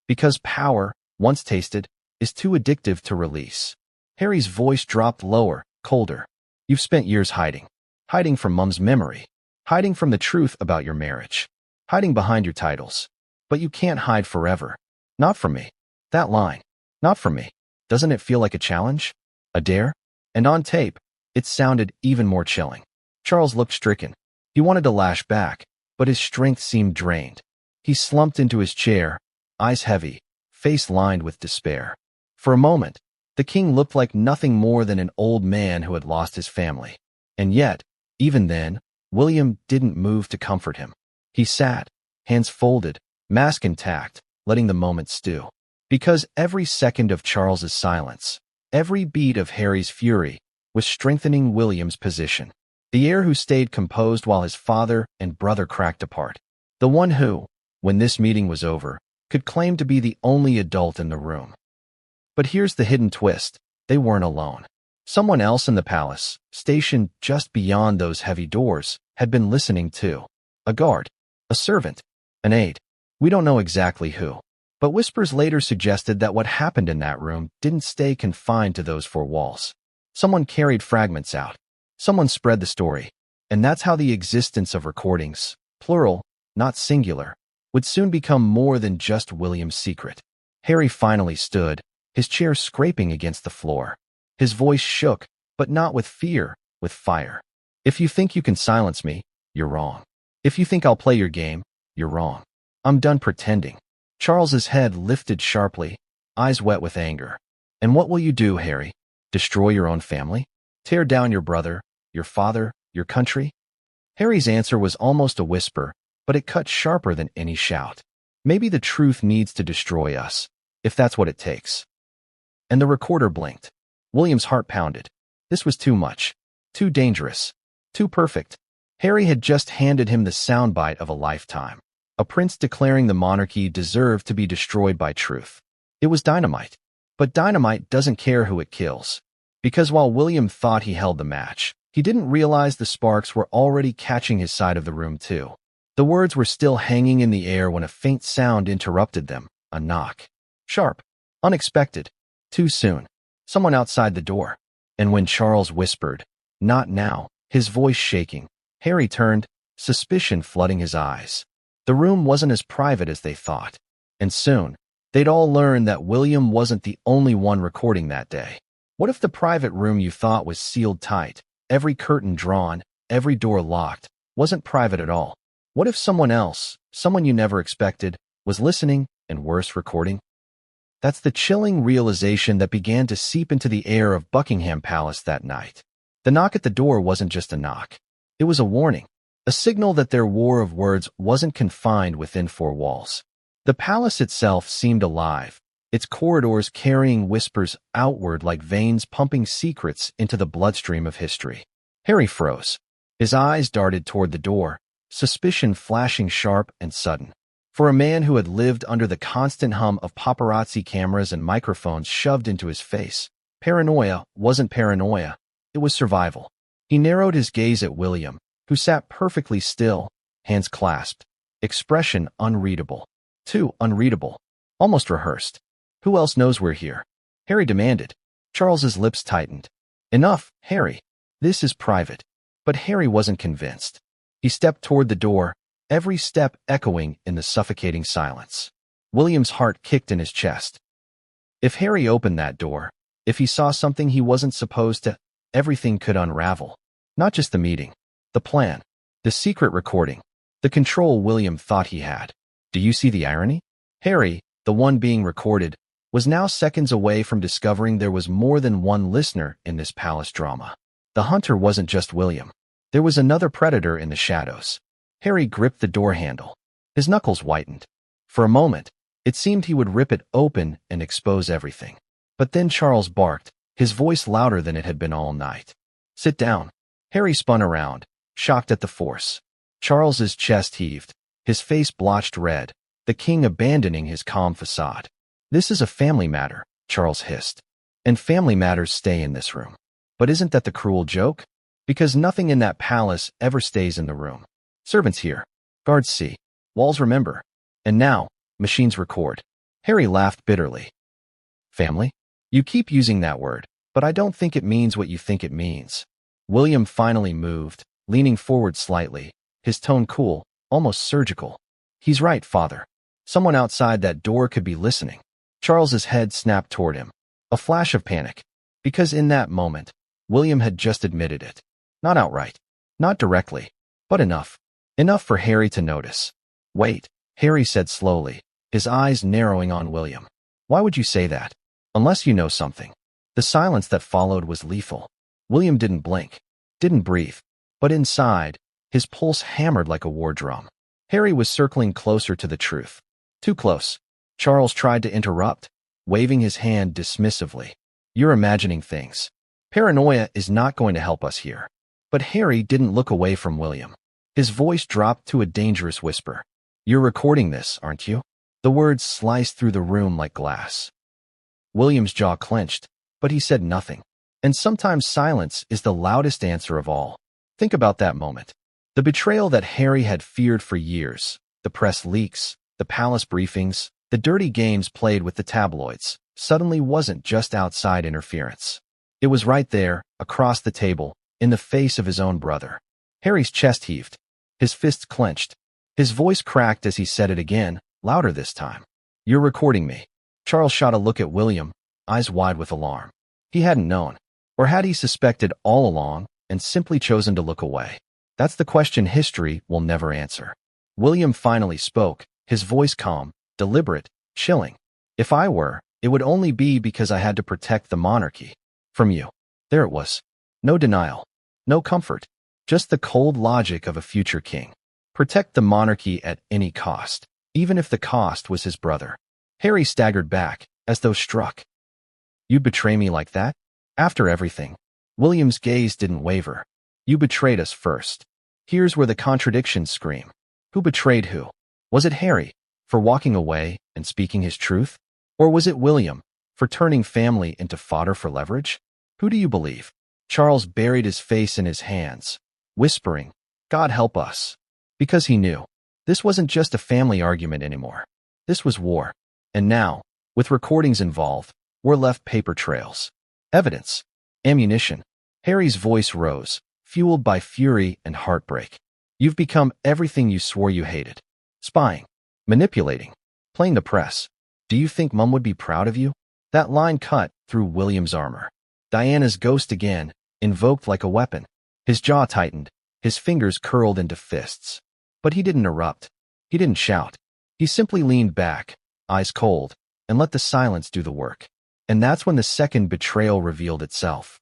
Speaker 1: Because power, once tasted, is too addictive to release. Harry's voice dropped lower, colder. "You've spent years hiding. Hiding from Mum's memory. Hiding from the truth about your marriage. Hiding behind your titles. But you can't hide forever. Not from me." That line. Not from me. Doesn't it feel like a challenge? A dare? And on tape, it sounded even more chilling. Charles looked stricken. He wanted to lash back, but his strength seemed drained. He slumped into his chair, eyes heavy, face lined with despair. For a moment, the king looked like nothing more than an old man who had lost his family. And yet, even then, William didn't move to comfort him. He sat, hands folded, mask intact, letting the moment stew. Because every second of Charles's silence, every beat of Harry's fury, was strengthening William's position. The heir who stayed composed while his father and brother cracked apart. The one who, when this meeting was over, could claim to be the only adult in the room. But here's the hidden twist. They weren't alone. Someone else in the palace, stationed just beyond those heavy doors, had been listening too. A guard, a servant, an aide. We don't know exactly who. But whispers later suggested that what happened in that room didn't stay confined to those four walls. Someone carried fragments out. Someone spread the story. And that's how the existence of recordings, plural, not singular, would soon become more than just William's secret. Harry finally stood, his chair scraping against the floor. His voice shook, but not with fear, with fire. If you think you can silence me, you're wrong. If you think I'll play your game, you're wrong. I'm done pretending. Charles's head lifted sharply, eyes wet with anger. And what will you do, Harry? Destroy your own family? Tear down your brother, your father, your country? Harry's answer was almost a whisper, but it cut sharper than any shout. Maybe the truth needs to destroy us, if that's what it takes. And the recorder blinked. William's heart pounded. This was too much, too dangerous, too perfect. Harry had just handed him the soundbite of a lifetime. A prince declaring the monarchy deserved to be destroyed by truth. It was dynamite. But dynamite doesn't care who it kills. Because while William thought he held the match, he didn't realize the sparks were already catching his side of the room too. The words were still hanging in the air when a faint sound interrupted them, a knock. Sharp, unexpected, too soon. Someone outside the door. And when Charles whispered, "Not now," his voice shaking, Harry turned, suspicion flooding his eyes. The room wasn't as private as they thought. And soon, they'd all learn that William wasn't the only one recording that day. What if the private room you thought was sealed tight, every curtain drawn, every door locked, wasn't private at all? What if someone else, someone you never expected, was listening and worse, recording? That's the chilling realization that began to seep into the air of Buckingham Palace that night. The knock at the door wasn't just a knock. It was a warning, a signal that their war of words wasn't confined within four walls. The palace itself seemed alive, its corridors carrying whispers outward like veins pumping secrets into the bloodstream of history. Harry froze. His eyes darted toward the door, suspicion flashing sharp and sudden. For a man who had lived under the constant hum of paparazzi cameras and microphones shoved into his face, paranoia wasn't paranoia, it was survival. He narrowed his gaze at William, who sat perfectly still, hands clasped, expression unreadable. Too unreadable, almost rehearsed. Who else knows we're here? Harry demanded. Charles's lips tightened. Enough, Harry. This is private. But Harry wasn't convinced. He stepped toward the door, every step echoing in the suffocating silence. William's heart kicked in his chest. If Harry opened that door, if he saw something he wasn't supposed to, everything could unravel. Not just the meeting, the plan, the secret recording, the control William thought he had. Do you see the irony? Harry, the one being recorded, was now seconds away from discovering there was more than one listener in this palace drama. The hunter wasn't just William. There was another predator in the shadows. Harry gripped the door handle. His knuckles whitened. For a moment, it seemed he would rip it open and expose everything. But then Charles barked, his voice louder than it had been all night. Sit down. Harry spun around, shocked at the force. Charles's chest heaved, his face blotched red, the king abandoning his calm facade. This is a family matter, Charles hissed. And family matters stay in this room. But isn't that the cruel joke? Because nothing in that palace ever stays in the room. Servants hear, guards see, walls remember. And now, machines record. Harry laughed bitterly. Family? You keep using that word, but I don't think it means what you think it means. William finally moved, leaning forward slightly, his tone cool, almost surgical. He's right, father. Someone outside that door could be listening. Charles's head snapped toward him. A flash of panic. Because in that moment, William had just admitted it. Not outright. Not directly. But enough. Enough for Harry to notice. Wait, Harry said slowly, his eyes narrowing on William. Why would you say that? Unless you know something. The silence that followed was lethal. William didn't blink, didn't breathe. But inside, his pulse hammered like a war drum. Harry was circling closer to the truth. Too close. Charles tried to interrupt, waving his hand dismissively. You're imagining things. Paranoia is not going to help us here. But Harry didn't look away from William. His voice dropped to a dangerous whisper. You're recording this, aren't you? The words sliced through the room like glass. William's jaw clenched, but he said nothing. And sometimes silence is the loudest answer of all. Think about that moment. The betrayal that Harry had feared for years, the press leaks, the palace briefings, the dirty games played with the tabloids, suddenly wasn't just outside interference. It was right there, across the table, in the face of his own brother. Harry's chest heaved. His fists clenched. His voice cracked as he said it again, louder this time. You're recording me. Charles shot a look at William, eyes wide with alarm. He hadn't known. Or had he suspected all along and simply chosen to look away? That's the question history will never answer. William finally spoke, his voice calm, deliberate, chilling. If I were, it would only be because I had to protect the monarchy. From you. There it was. No denial. No comfort. Just the cold logic of a future king. Protect the monarchy at any cost, even if the cost was his brother. Harry staggered back, as though struck. You betray me like that? After everything. William's gaze didn't waver. You betrayed us first. Here's where the contradictions scream. Who betrayed who? Was it Harry, for walking away and speaking his truth? Or was it William, for turning family into fodder for leverage? Who do you believe? Charles buried his face in his hands, whispering, God help us. Because he knew. This wasn't just a family argument anymore. This was war. And now, with recordings involved, were left paper trails. Evidence. Ammunition. Harry's voice rose, fueled by fury and heartbreak. You've become everything you swore you hated. Spying. Manipulating. Playing the press. Do you think Mum would be proud of you? That line cut through William's armor. Diana's ghost again, invoked like a weapon. His jaw tightened, his fingers curled into fists. But he didn't erupt. He didn't shout. He simply leaned back, eyes cold, and let the silence do the work. And that's when the second betrayal revealed itself.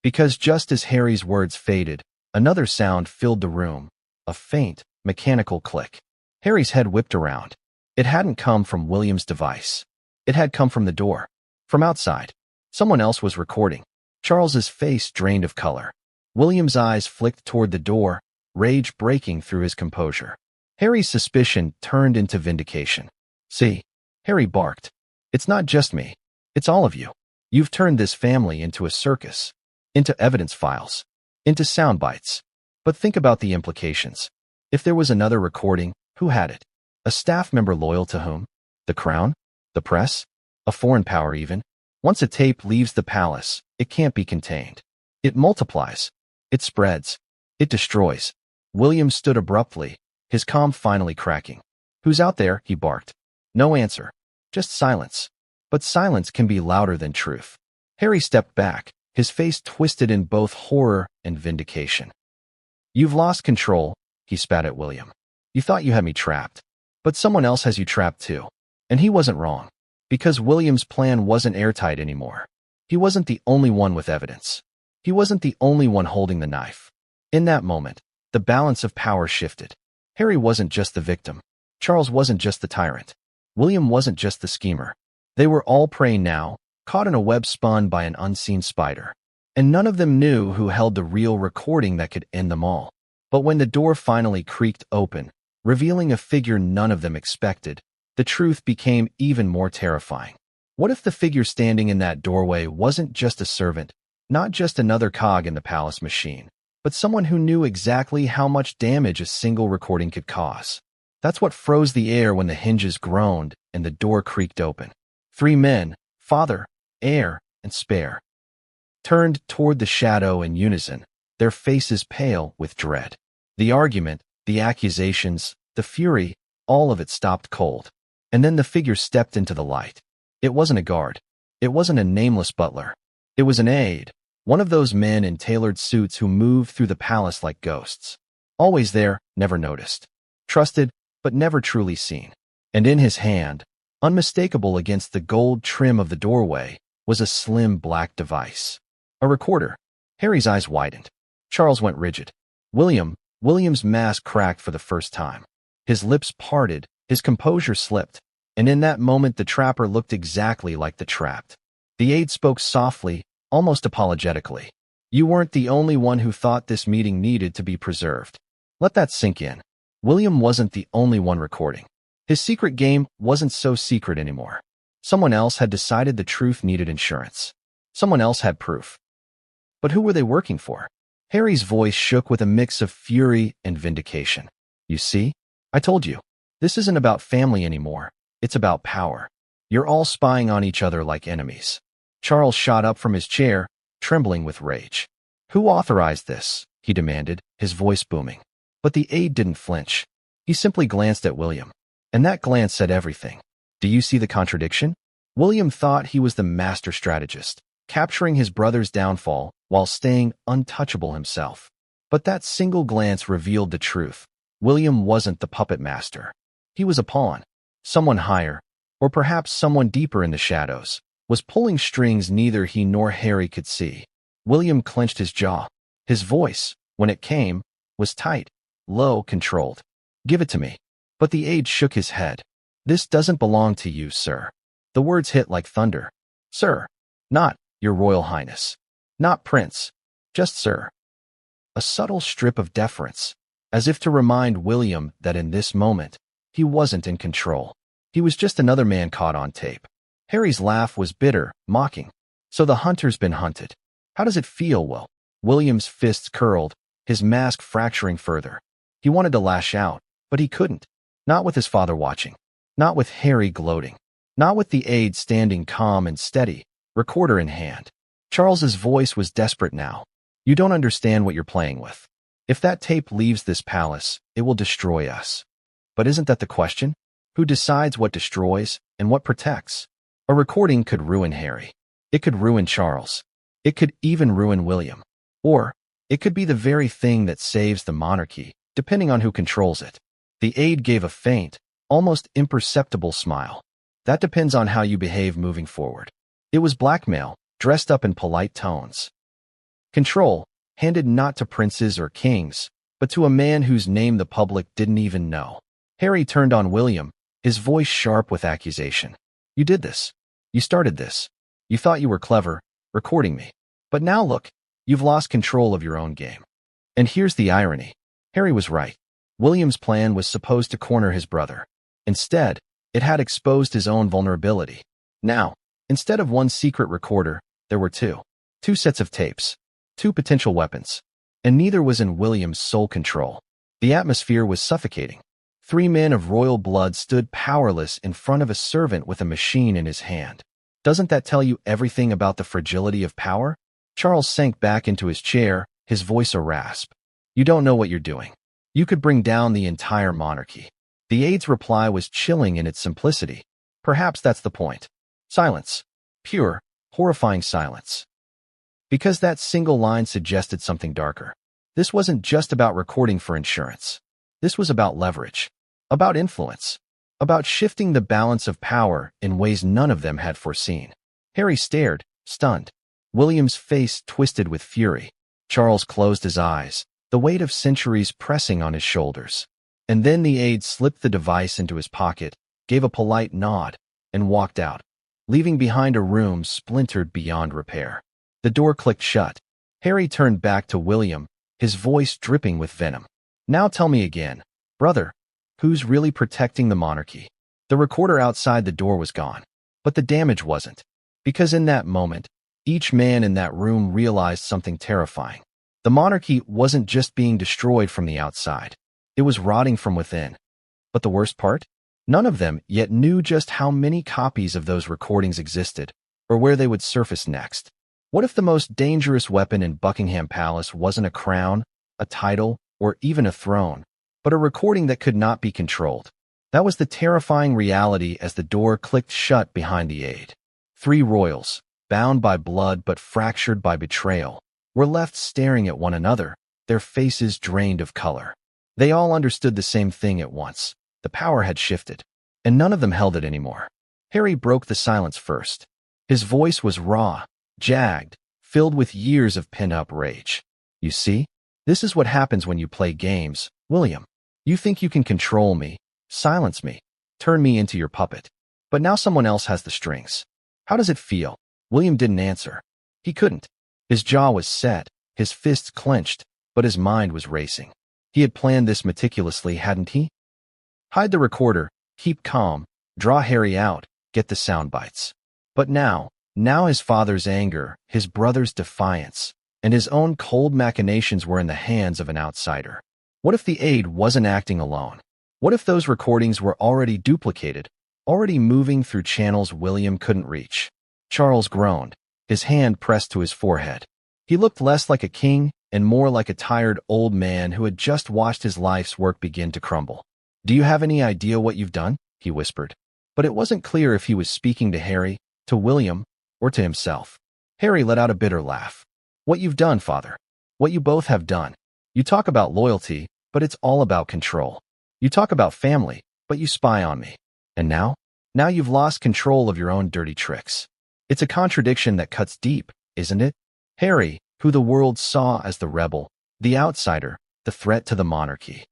Speaker 1: Because just as Harry's words faded, another sound filled the room, a faint, mechanical click. Harry's head whipped around. It hadn't come from William's device. It had come from the door. From outside. Someone else was recording. Charles's face drained of color. William's eyes flicked toward the door, rage breaking through his composure. Harry's suspicion turned into vindication. See, Harry barked. It's not just me. It's all of you. You've turned this family into a circus, into evidence files, into sound bites. But think about the implications. If there was another recording, who had it? A staff member loyal to whom? The crown? The press? A foreign power even? Once a tape leaves the palace, it can't be contained. It multiplies. It spreads. It destroys. William stood abruptly, his calm finally cracking. Who's out there? He barked. No answer. Just silence. But silence can be louder than truth. Harry stepped back, his face twisted in both horror and vindication. You've lost control, he spat at William. You thought you had me trapped. But someone else has you trapped too. And he wasn't wrong. Because William's plan wasn't airtight anymore. He wasn't the only one with evidence. He wasn't the only one holding the knife. In that moment, the balance of power shifted. Harry wasn't just the victim. Charles wasn't just the tyrant. William wasn't just the schemer. They were all prey now, caught in a web spun by an unseen spider. And none of them knew who held the real recording that could end them all. But when the door finally creaked open, revealing a figure none of them expected, the truth became even more terrifying. What if the figure standing in that doorway wasn't just a servant, not just another cog in the palace machine, but someone who knew exactly how much damage a single recording could cause? That's what froze the air when the hinges groaned and the door creaked open. 3 men, father, heir, and spare, turned toward the shadow in unison, their faces pale with dread. The argument, the accusations, the fury, all of it stopped cold. And then the figure stepped into the light. It wasn't a guard. It wasn't a nameless butler. It was an aide, one of those men in tailored suits who moved through the palace like ghosts. Always there, never noticed. Trusted, but never truly seen. And in his hand, unmistakable against the gold trim of the doorway, was a slim black device. A recorder. Harry's eyes widened. Charles went rigid. William's mask cracked for the first time. His lips parted, his composure slipped. And in that moment, the trapper looked exactly like the trapped. The aide spoke softly, almost apologetically. You weren't the only one who thought this meeting needed to be preserved. Let that sink in. William wasn't the only one recording. His secret game wasn't so secret anymore. Someone else had decided the truth needed insurance. Someone else had proof. But who were they working for? Harry's voice shook with a mix of fury and vindication. You see? I told you. This isn't about family anymore. It's about power. You're all spying on each other like enemies. Charles shot up from his chair, trembling with rage. Who authorized this? He demanded, his voice booming. But the aide didn't flinch. He simply glanced at William. And that glance said everything. Do you see the contradiction? William thought he was the master strategist, capturing his brother's downfall while staying untouchable himself. But that single glance revealed the truth. William wasn't the puppet master. He was a pawn. Someone higher, or perhaps someone deeper in the shadows, was pulling strings neither he nor Harry could see. William clenched his jaw. His voice, when it came, was tight, low, controlled. Give it to me. But the aide shook his head. This doesn't belong to you, sir. The words hit like thunder. Sir. Not, Your Royal Highness. Not Prince. Just sir. A subtle strip of deference, as if to remind William that in this moment, he wasn't in control. He was just another man caught on tape. Harry's laugh was bitter, mocking. So the hunter's been hunted. How does it feel, Will? William's fists curled, his mask fracturing further. He wanted to lash out, but he couldn't. Not with his father watching. Not with Harry gloating. Not with the aide standing calm and steady, recorder in hand. Charles's voice was desperate now. You don't understand what you're playing with. If that tape leaves this palace, it will destroy us. But isn't that the question? Who decides what destroys and what protects? A recording could ruin Harry. It could ruin Charles. It could even ruin William. Or it could be the very thing that saves the monarchy, depending on who controls it. The aide gave a faint, almost imperceptible smile. That depends on how you behave moving forward. It was blackmail, dressed up in polite tones. Control, handed not to princes or kings, but to a man whose name the public didn't even know. Harry turned on William, his voice sharp with accusation. You did this. You started this. You thought you were clever, recording me. But now look, you've lost control of your own game. And here's the irony. Harry was right. William's plan was supposed to corner his brother. Instead, it had exposed his own vulnerability. Now, instead of one secret recorder, there were two. Two sets of tapes. Two potential weapons. And neither was in William's sole control. The atmosphere was suffocating. 3 men of royal blood stood powerless in front of a servant with a machine in his hand. Doesn't that tell you everything about the fragility of power? Charles sank back into his chair, his voice a rasp. You don't know what you're doing. You could bring down the entire monarchy. The aide's reply was chilling in its simplicity. Perhaps that's the point. Silence. Pure, horrifying silence. Because that single line suggested something darker. This wasn't just about recording for insurance. This was about leverage. About influence. About shifting the balance of power in ways none of them had foreseen. Harry stared, stunned. William's face twisted with fury. Charles closed his eyes, the weight of centuries pressing on his shoulders. And then the aide slipped the device into his pocket, gave a polite nod, and walked out, leaving behind a room splintered beyond repair. The door clicked shut. Harry turned back to William, his voice dripping with venom. Now tell me again, brother, who's really protecting the monarchy? The recorder outside the door was gone, but the damage wasn't. Because in that moment, each man in that room realized something terrifying. The monarchy wasn't just being destroyed from the outside. It was rotting from within. But the worst part? None of them yet knew just how many copies of those recordings existed, or where they would surface next. What if the most dangerous weapon in Buckingham Palace wasn't a crown, a title, or even a throne, but a recording that could not be controlled? That was the terrifying reality as the door clicked shut behind the aide. 3 royals, bound by blood but fractured by betrayal, were left staring at one another, their faces drained of color. They all understood the same thing at once. The power had shifted, and none of them held it anymore. Harry broke the silence first. His voice was raw, jagged, filled with years of pent-up rage. You see? This is what happens when you play games, William. You think you can control me, silence me, turn me into your puppet. But now someone else has the strings. How does it feel? William didn't answer. He couldn't. His jaw was set, his fists clenched, but his mind was racing. He had planned this meticulously, hadn't he? Hide the recorder, keep calm, draw Harry out, get the sound bites. But now his father's anger, his brother's defiance, and his own cold machinations were in the hands of an outsider. What if the aide wasn't acting alone? What if those recordings were already duplicated, already moving through channels William couldn't reach? Charles groaned, his hand pressed to his forehead. He looked less like a king and more like a tired old man who had just watched his life's work begin to crumble. "Do you have any idea what you've done?" he whispered. But it wasn't clear if he was speaking to Harry, to William, or to himself. Harry let out a bitter laugh. "What you've done, father. What you both have done. You talk about loyalty, but it's all about control. You talk about family, but you spy on me. And now you've lost control of your own dirty tricks. It's a contradiction that cuts deep, isn't it?" Harry, who the world saw as the rebel, the outsider, the threat to the monarchy,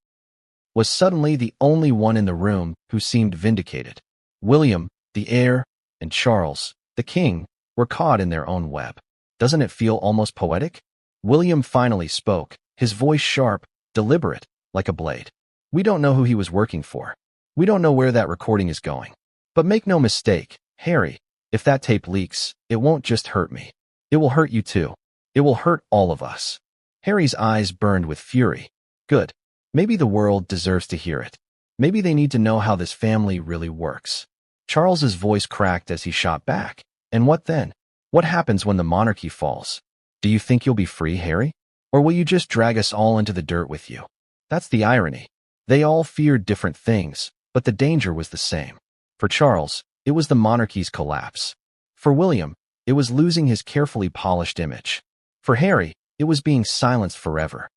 Speaker 1: was suddenly the only one in the room who seemed vindicated. William, the heir, and Charles, the king, were caught in their own web. "Doesn't it feel almost poetic?" William finally spoke, his voice sharp, deliberate, like a blade. "We don't know who he was working for. We don't know where that recording is going. But make no mistake, Harry, if that tape leaks, it won't just hurt me. It will hurt you too. It will hurt all of us." Harry's eyes burned with fury. Good. Maybe the world deserves to hear it. Maybe they need to know how this family really works. Charles's voice cracked as he shot back. "And what then? What happens when the monarchy falls? Do you think you'll be free, Harry? Or will you just drag us all into the dirt with you?" That's the irony. They all feared different things, but the danger was the same. For Charles, it was the monarchy's collapse. For William, it was losing his carefully polished image. For Harry, it was being silenced forever.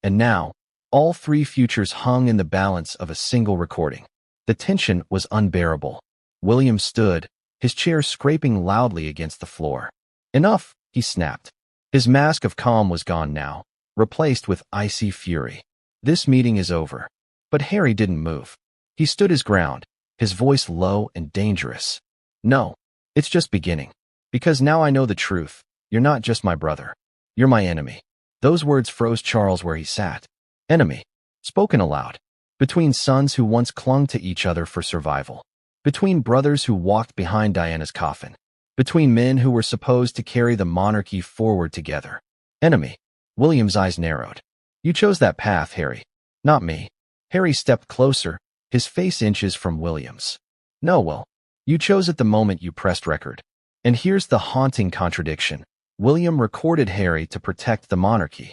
Speaker 1: And now, all three futures hung in the balance of a single recording. The tension was unbearable. William stood, his chair scraping loudly against the floor. "Enough," he snapped. His mask of calm was gone now, replaced with icy fury. "This meeting is over." But Harry didn't move. He stood his ground, his voice low and dangerous. "No, it's just beginning. Because now I know the truth. You're not just my brother. You're my enemy." Those words froze Charles where he sat. Enemy. Spoken aloud. Between sons who once clung to each other for survival. Between brothers who walked behind Diana's coffin. Between men who were supposed to carry the monarchy forward together. Enemy. William's eyes narrowed. "You chose that path, Harry. Not me." Harry stepped closer, his face inches from William's. "No, well, you chose it the moment you pressed record." And here's the haunting contradiction. William recorded Harry to protect the monarchy.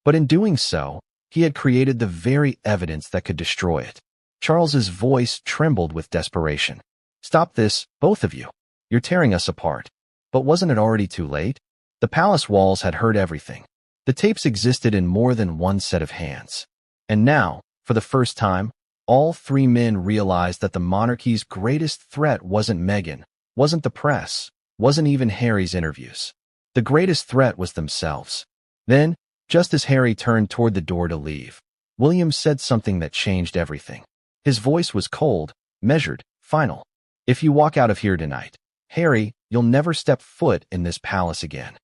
Speaker 1: But in doing so, he had created the very evidence that could destroy it. Charles's voice trembled with desperation. "Stop this, both of you. You're tearing us apart." But wasn't it already too late? The palace walls had heard everything. The tapes existed in more than one set of hands. And now, for the first time, all three men realized that the monarchy's greatest threat wasn't Meghan, wasn't the press, wasn't even Harry's interviews. The greatest threat was themselves. Then, just as Harry turned toward the door to leave, William said something that changed everything. His voice was cold, measured, final. "If you walk out of here tonight, Harry, you'll never step foot in this palace again."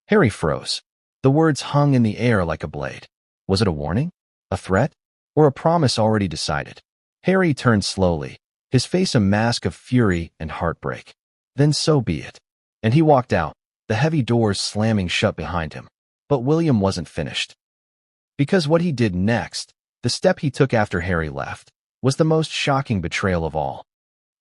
Speaker 1: Harry froze. The words hung in the air like a blade. Was it a warning? A threat? Or a promise already decided? Harry turned slowly, his face a mask of fury and heartbreak. Then so be it. And he walked out, the heavy doors slamming shut behind him. But William wasn't finished. Because what he did next, the step he took after Harry left, was the most shocking betrayal of all.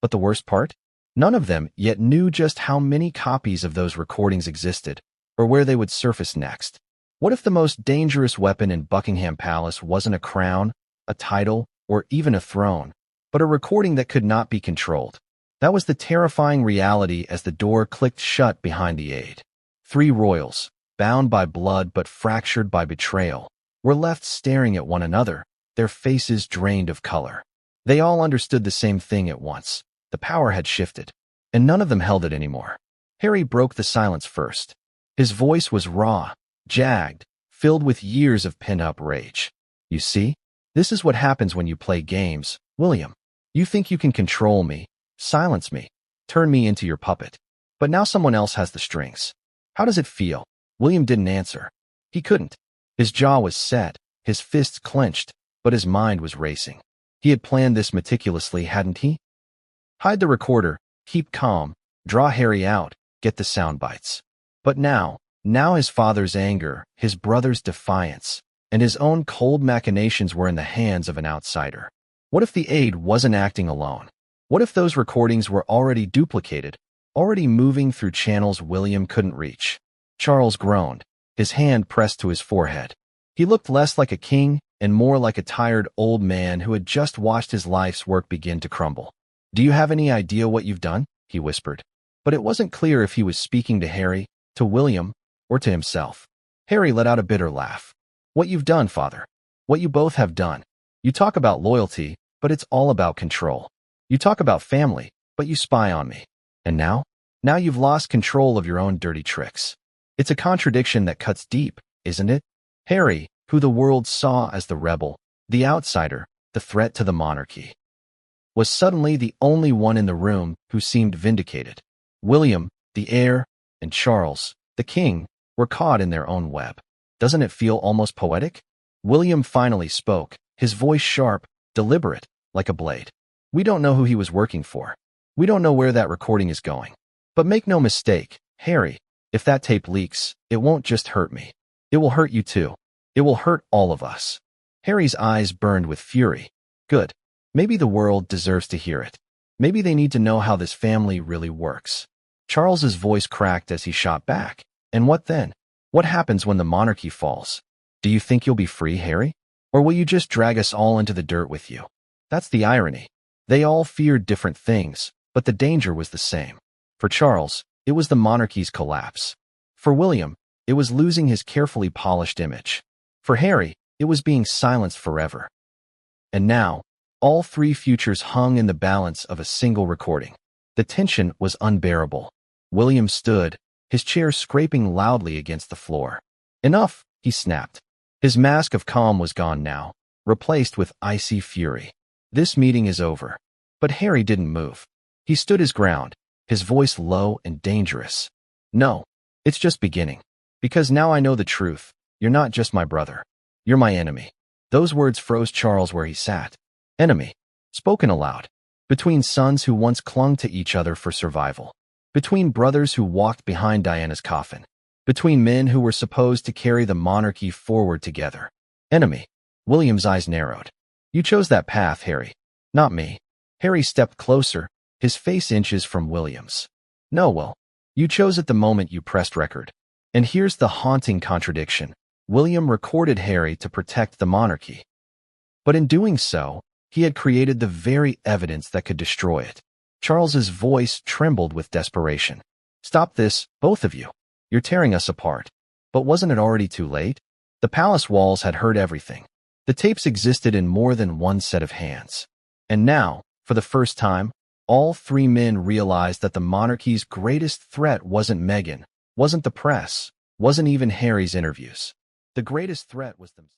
Speaker 1: But the worst part? None of them yet knew just how many copies of those recordings existed, or where they would surface next. What if the most dangerous weapon in Buckingham Palace wasn't a crown, a title, or even a throne, but a recording that could not be controlled? That was the terrifying reality as the door clicked shut behind the aide. Three royals, bound by blood but fractured by betrayal, were left staring at one another, their faces drained of color. They all understood the same thing at once. The power had shifted, and none of them held it anymore. Harry broke the silence first. His voice was raw, jagged, filled with years of pent-up rage. "You see? This is what happens when you play games, William. You think you can control me, Silence me. Turn me into your puppet. But now someone else has the strings. How does it feel? William didn't answer. He couldn't. His jaw was set, his fists clenched, but his mind was racing. He had planned this meticulously, hadn't he? Hide the recorder, keep calm, draw Harry out, get the sound bites. But now his father's anger, his brother's defiance, and his own cold machinations were in the hands of an outsider. What if the aide wasn't acting alone? What if those recordings were already duplicated, already moving through channels William couldn't reach? Charles groaned, his hand pressed to his forehead. He looked less like a king and more like a tired old man who had just watched his life's work begin to crumble. Do you have any idea what you've done? He whispered. But it wasn't clear if he was speaking to Harry, to William, or to himself. Harry let out a bitter laugh. What you've done, father. What you both have done. You talk about loyalty, but it's all about control. You talk about family, but you spy on me. And now? Now you've lost control of your own dirty tricks. It's a contradiction that cuts deep, isn't it? Harry, who the world saw as the rebel, the outsider, the threat to the monarchy, was suddenly the only one in the room who seemed vindicated. William, the heir, and Charles, the king, were caught in their own web. Doesn't it feel almost poetic? William finally spoke, his voice sharp, deliberate, like a blade. We don't know who he was working for. We don't know where that recording is going. But make no mistake, Harry, if that tape leaks, it won't just hurt me. It will hurt you too. It will hurt all of us. Harry's eyes burned with fury. Good. Maybe the world deserves to hear it. Maybe they need to know how this family really works. Charles's voice cracked as he shot back. And what then? What happens when the monarchy falls? Do you think you'll be free, Harry? Or will you just drag us all into the dirt with you? That's the irony. They all feared different things, but the danger was the same. For Charles, it was the monarchy's collapse. For William, it was losing his carefully polished image. For Harry, it was being silenced forever. And now, all three futures hung in the balance of a single recording. The tension was unbearable. William stood, his chair scraping loudly against the floor. Enough, he snapped. His mask of calm was gone now, replaced with icy fury. This meeting is over. But Harry didn't move. He stood his ground, his voice low and dangerous. No, it's just beginning. Because now I know the truth. You're not just my brother. You're my enemy. Those words froze Charles where he sat. Enemy. Spoken aloud. Between sons who once clung to each other for survival. Between brothers who walked behind Diana's coffin. Between men who were supposed to carry the monarchy forward together. Enemy. William's eyes narrowed. You chose that path, Harry. Not me. Harry stepped closer, his face inches from William's. No, well, you chose it the moment you pressed record. And here's the haunting contradiction. William recorded Harry to protect the monarchy. But in doing so, he had created the very evidence that could destroy it. Charles's voice trembled with desperation. Stop this, both of you. You're tearing us apart. But wasn't it already too late? The palace walls had heard everything. The tapes existed in more than one set of hands. And now, for the first time, all three men realized that the monarchy's greatest threat wasn't Meghan, wasn't the press, wasn't even Harry's interviews. The greatest threat was themselves.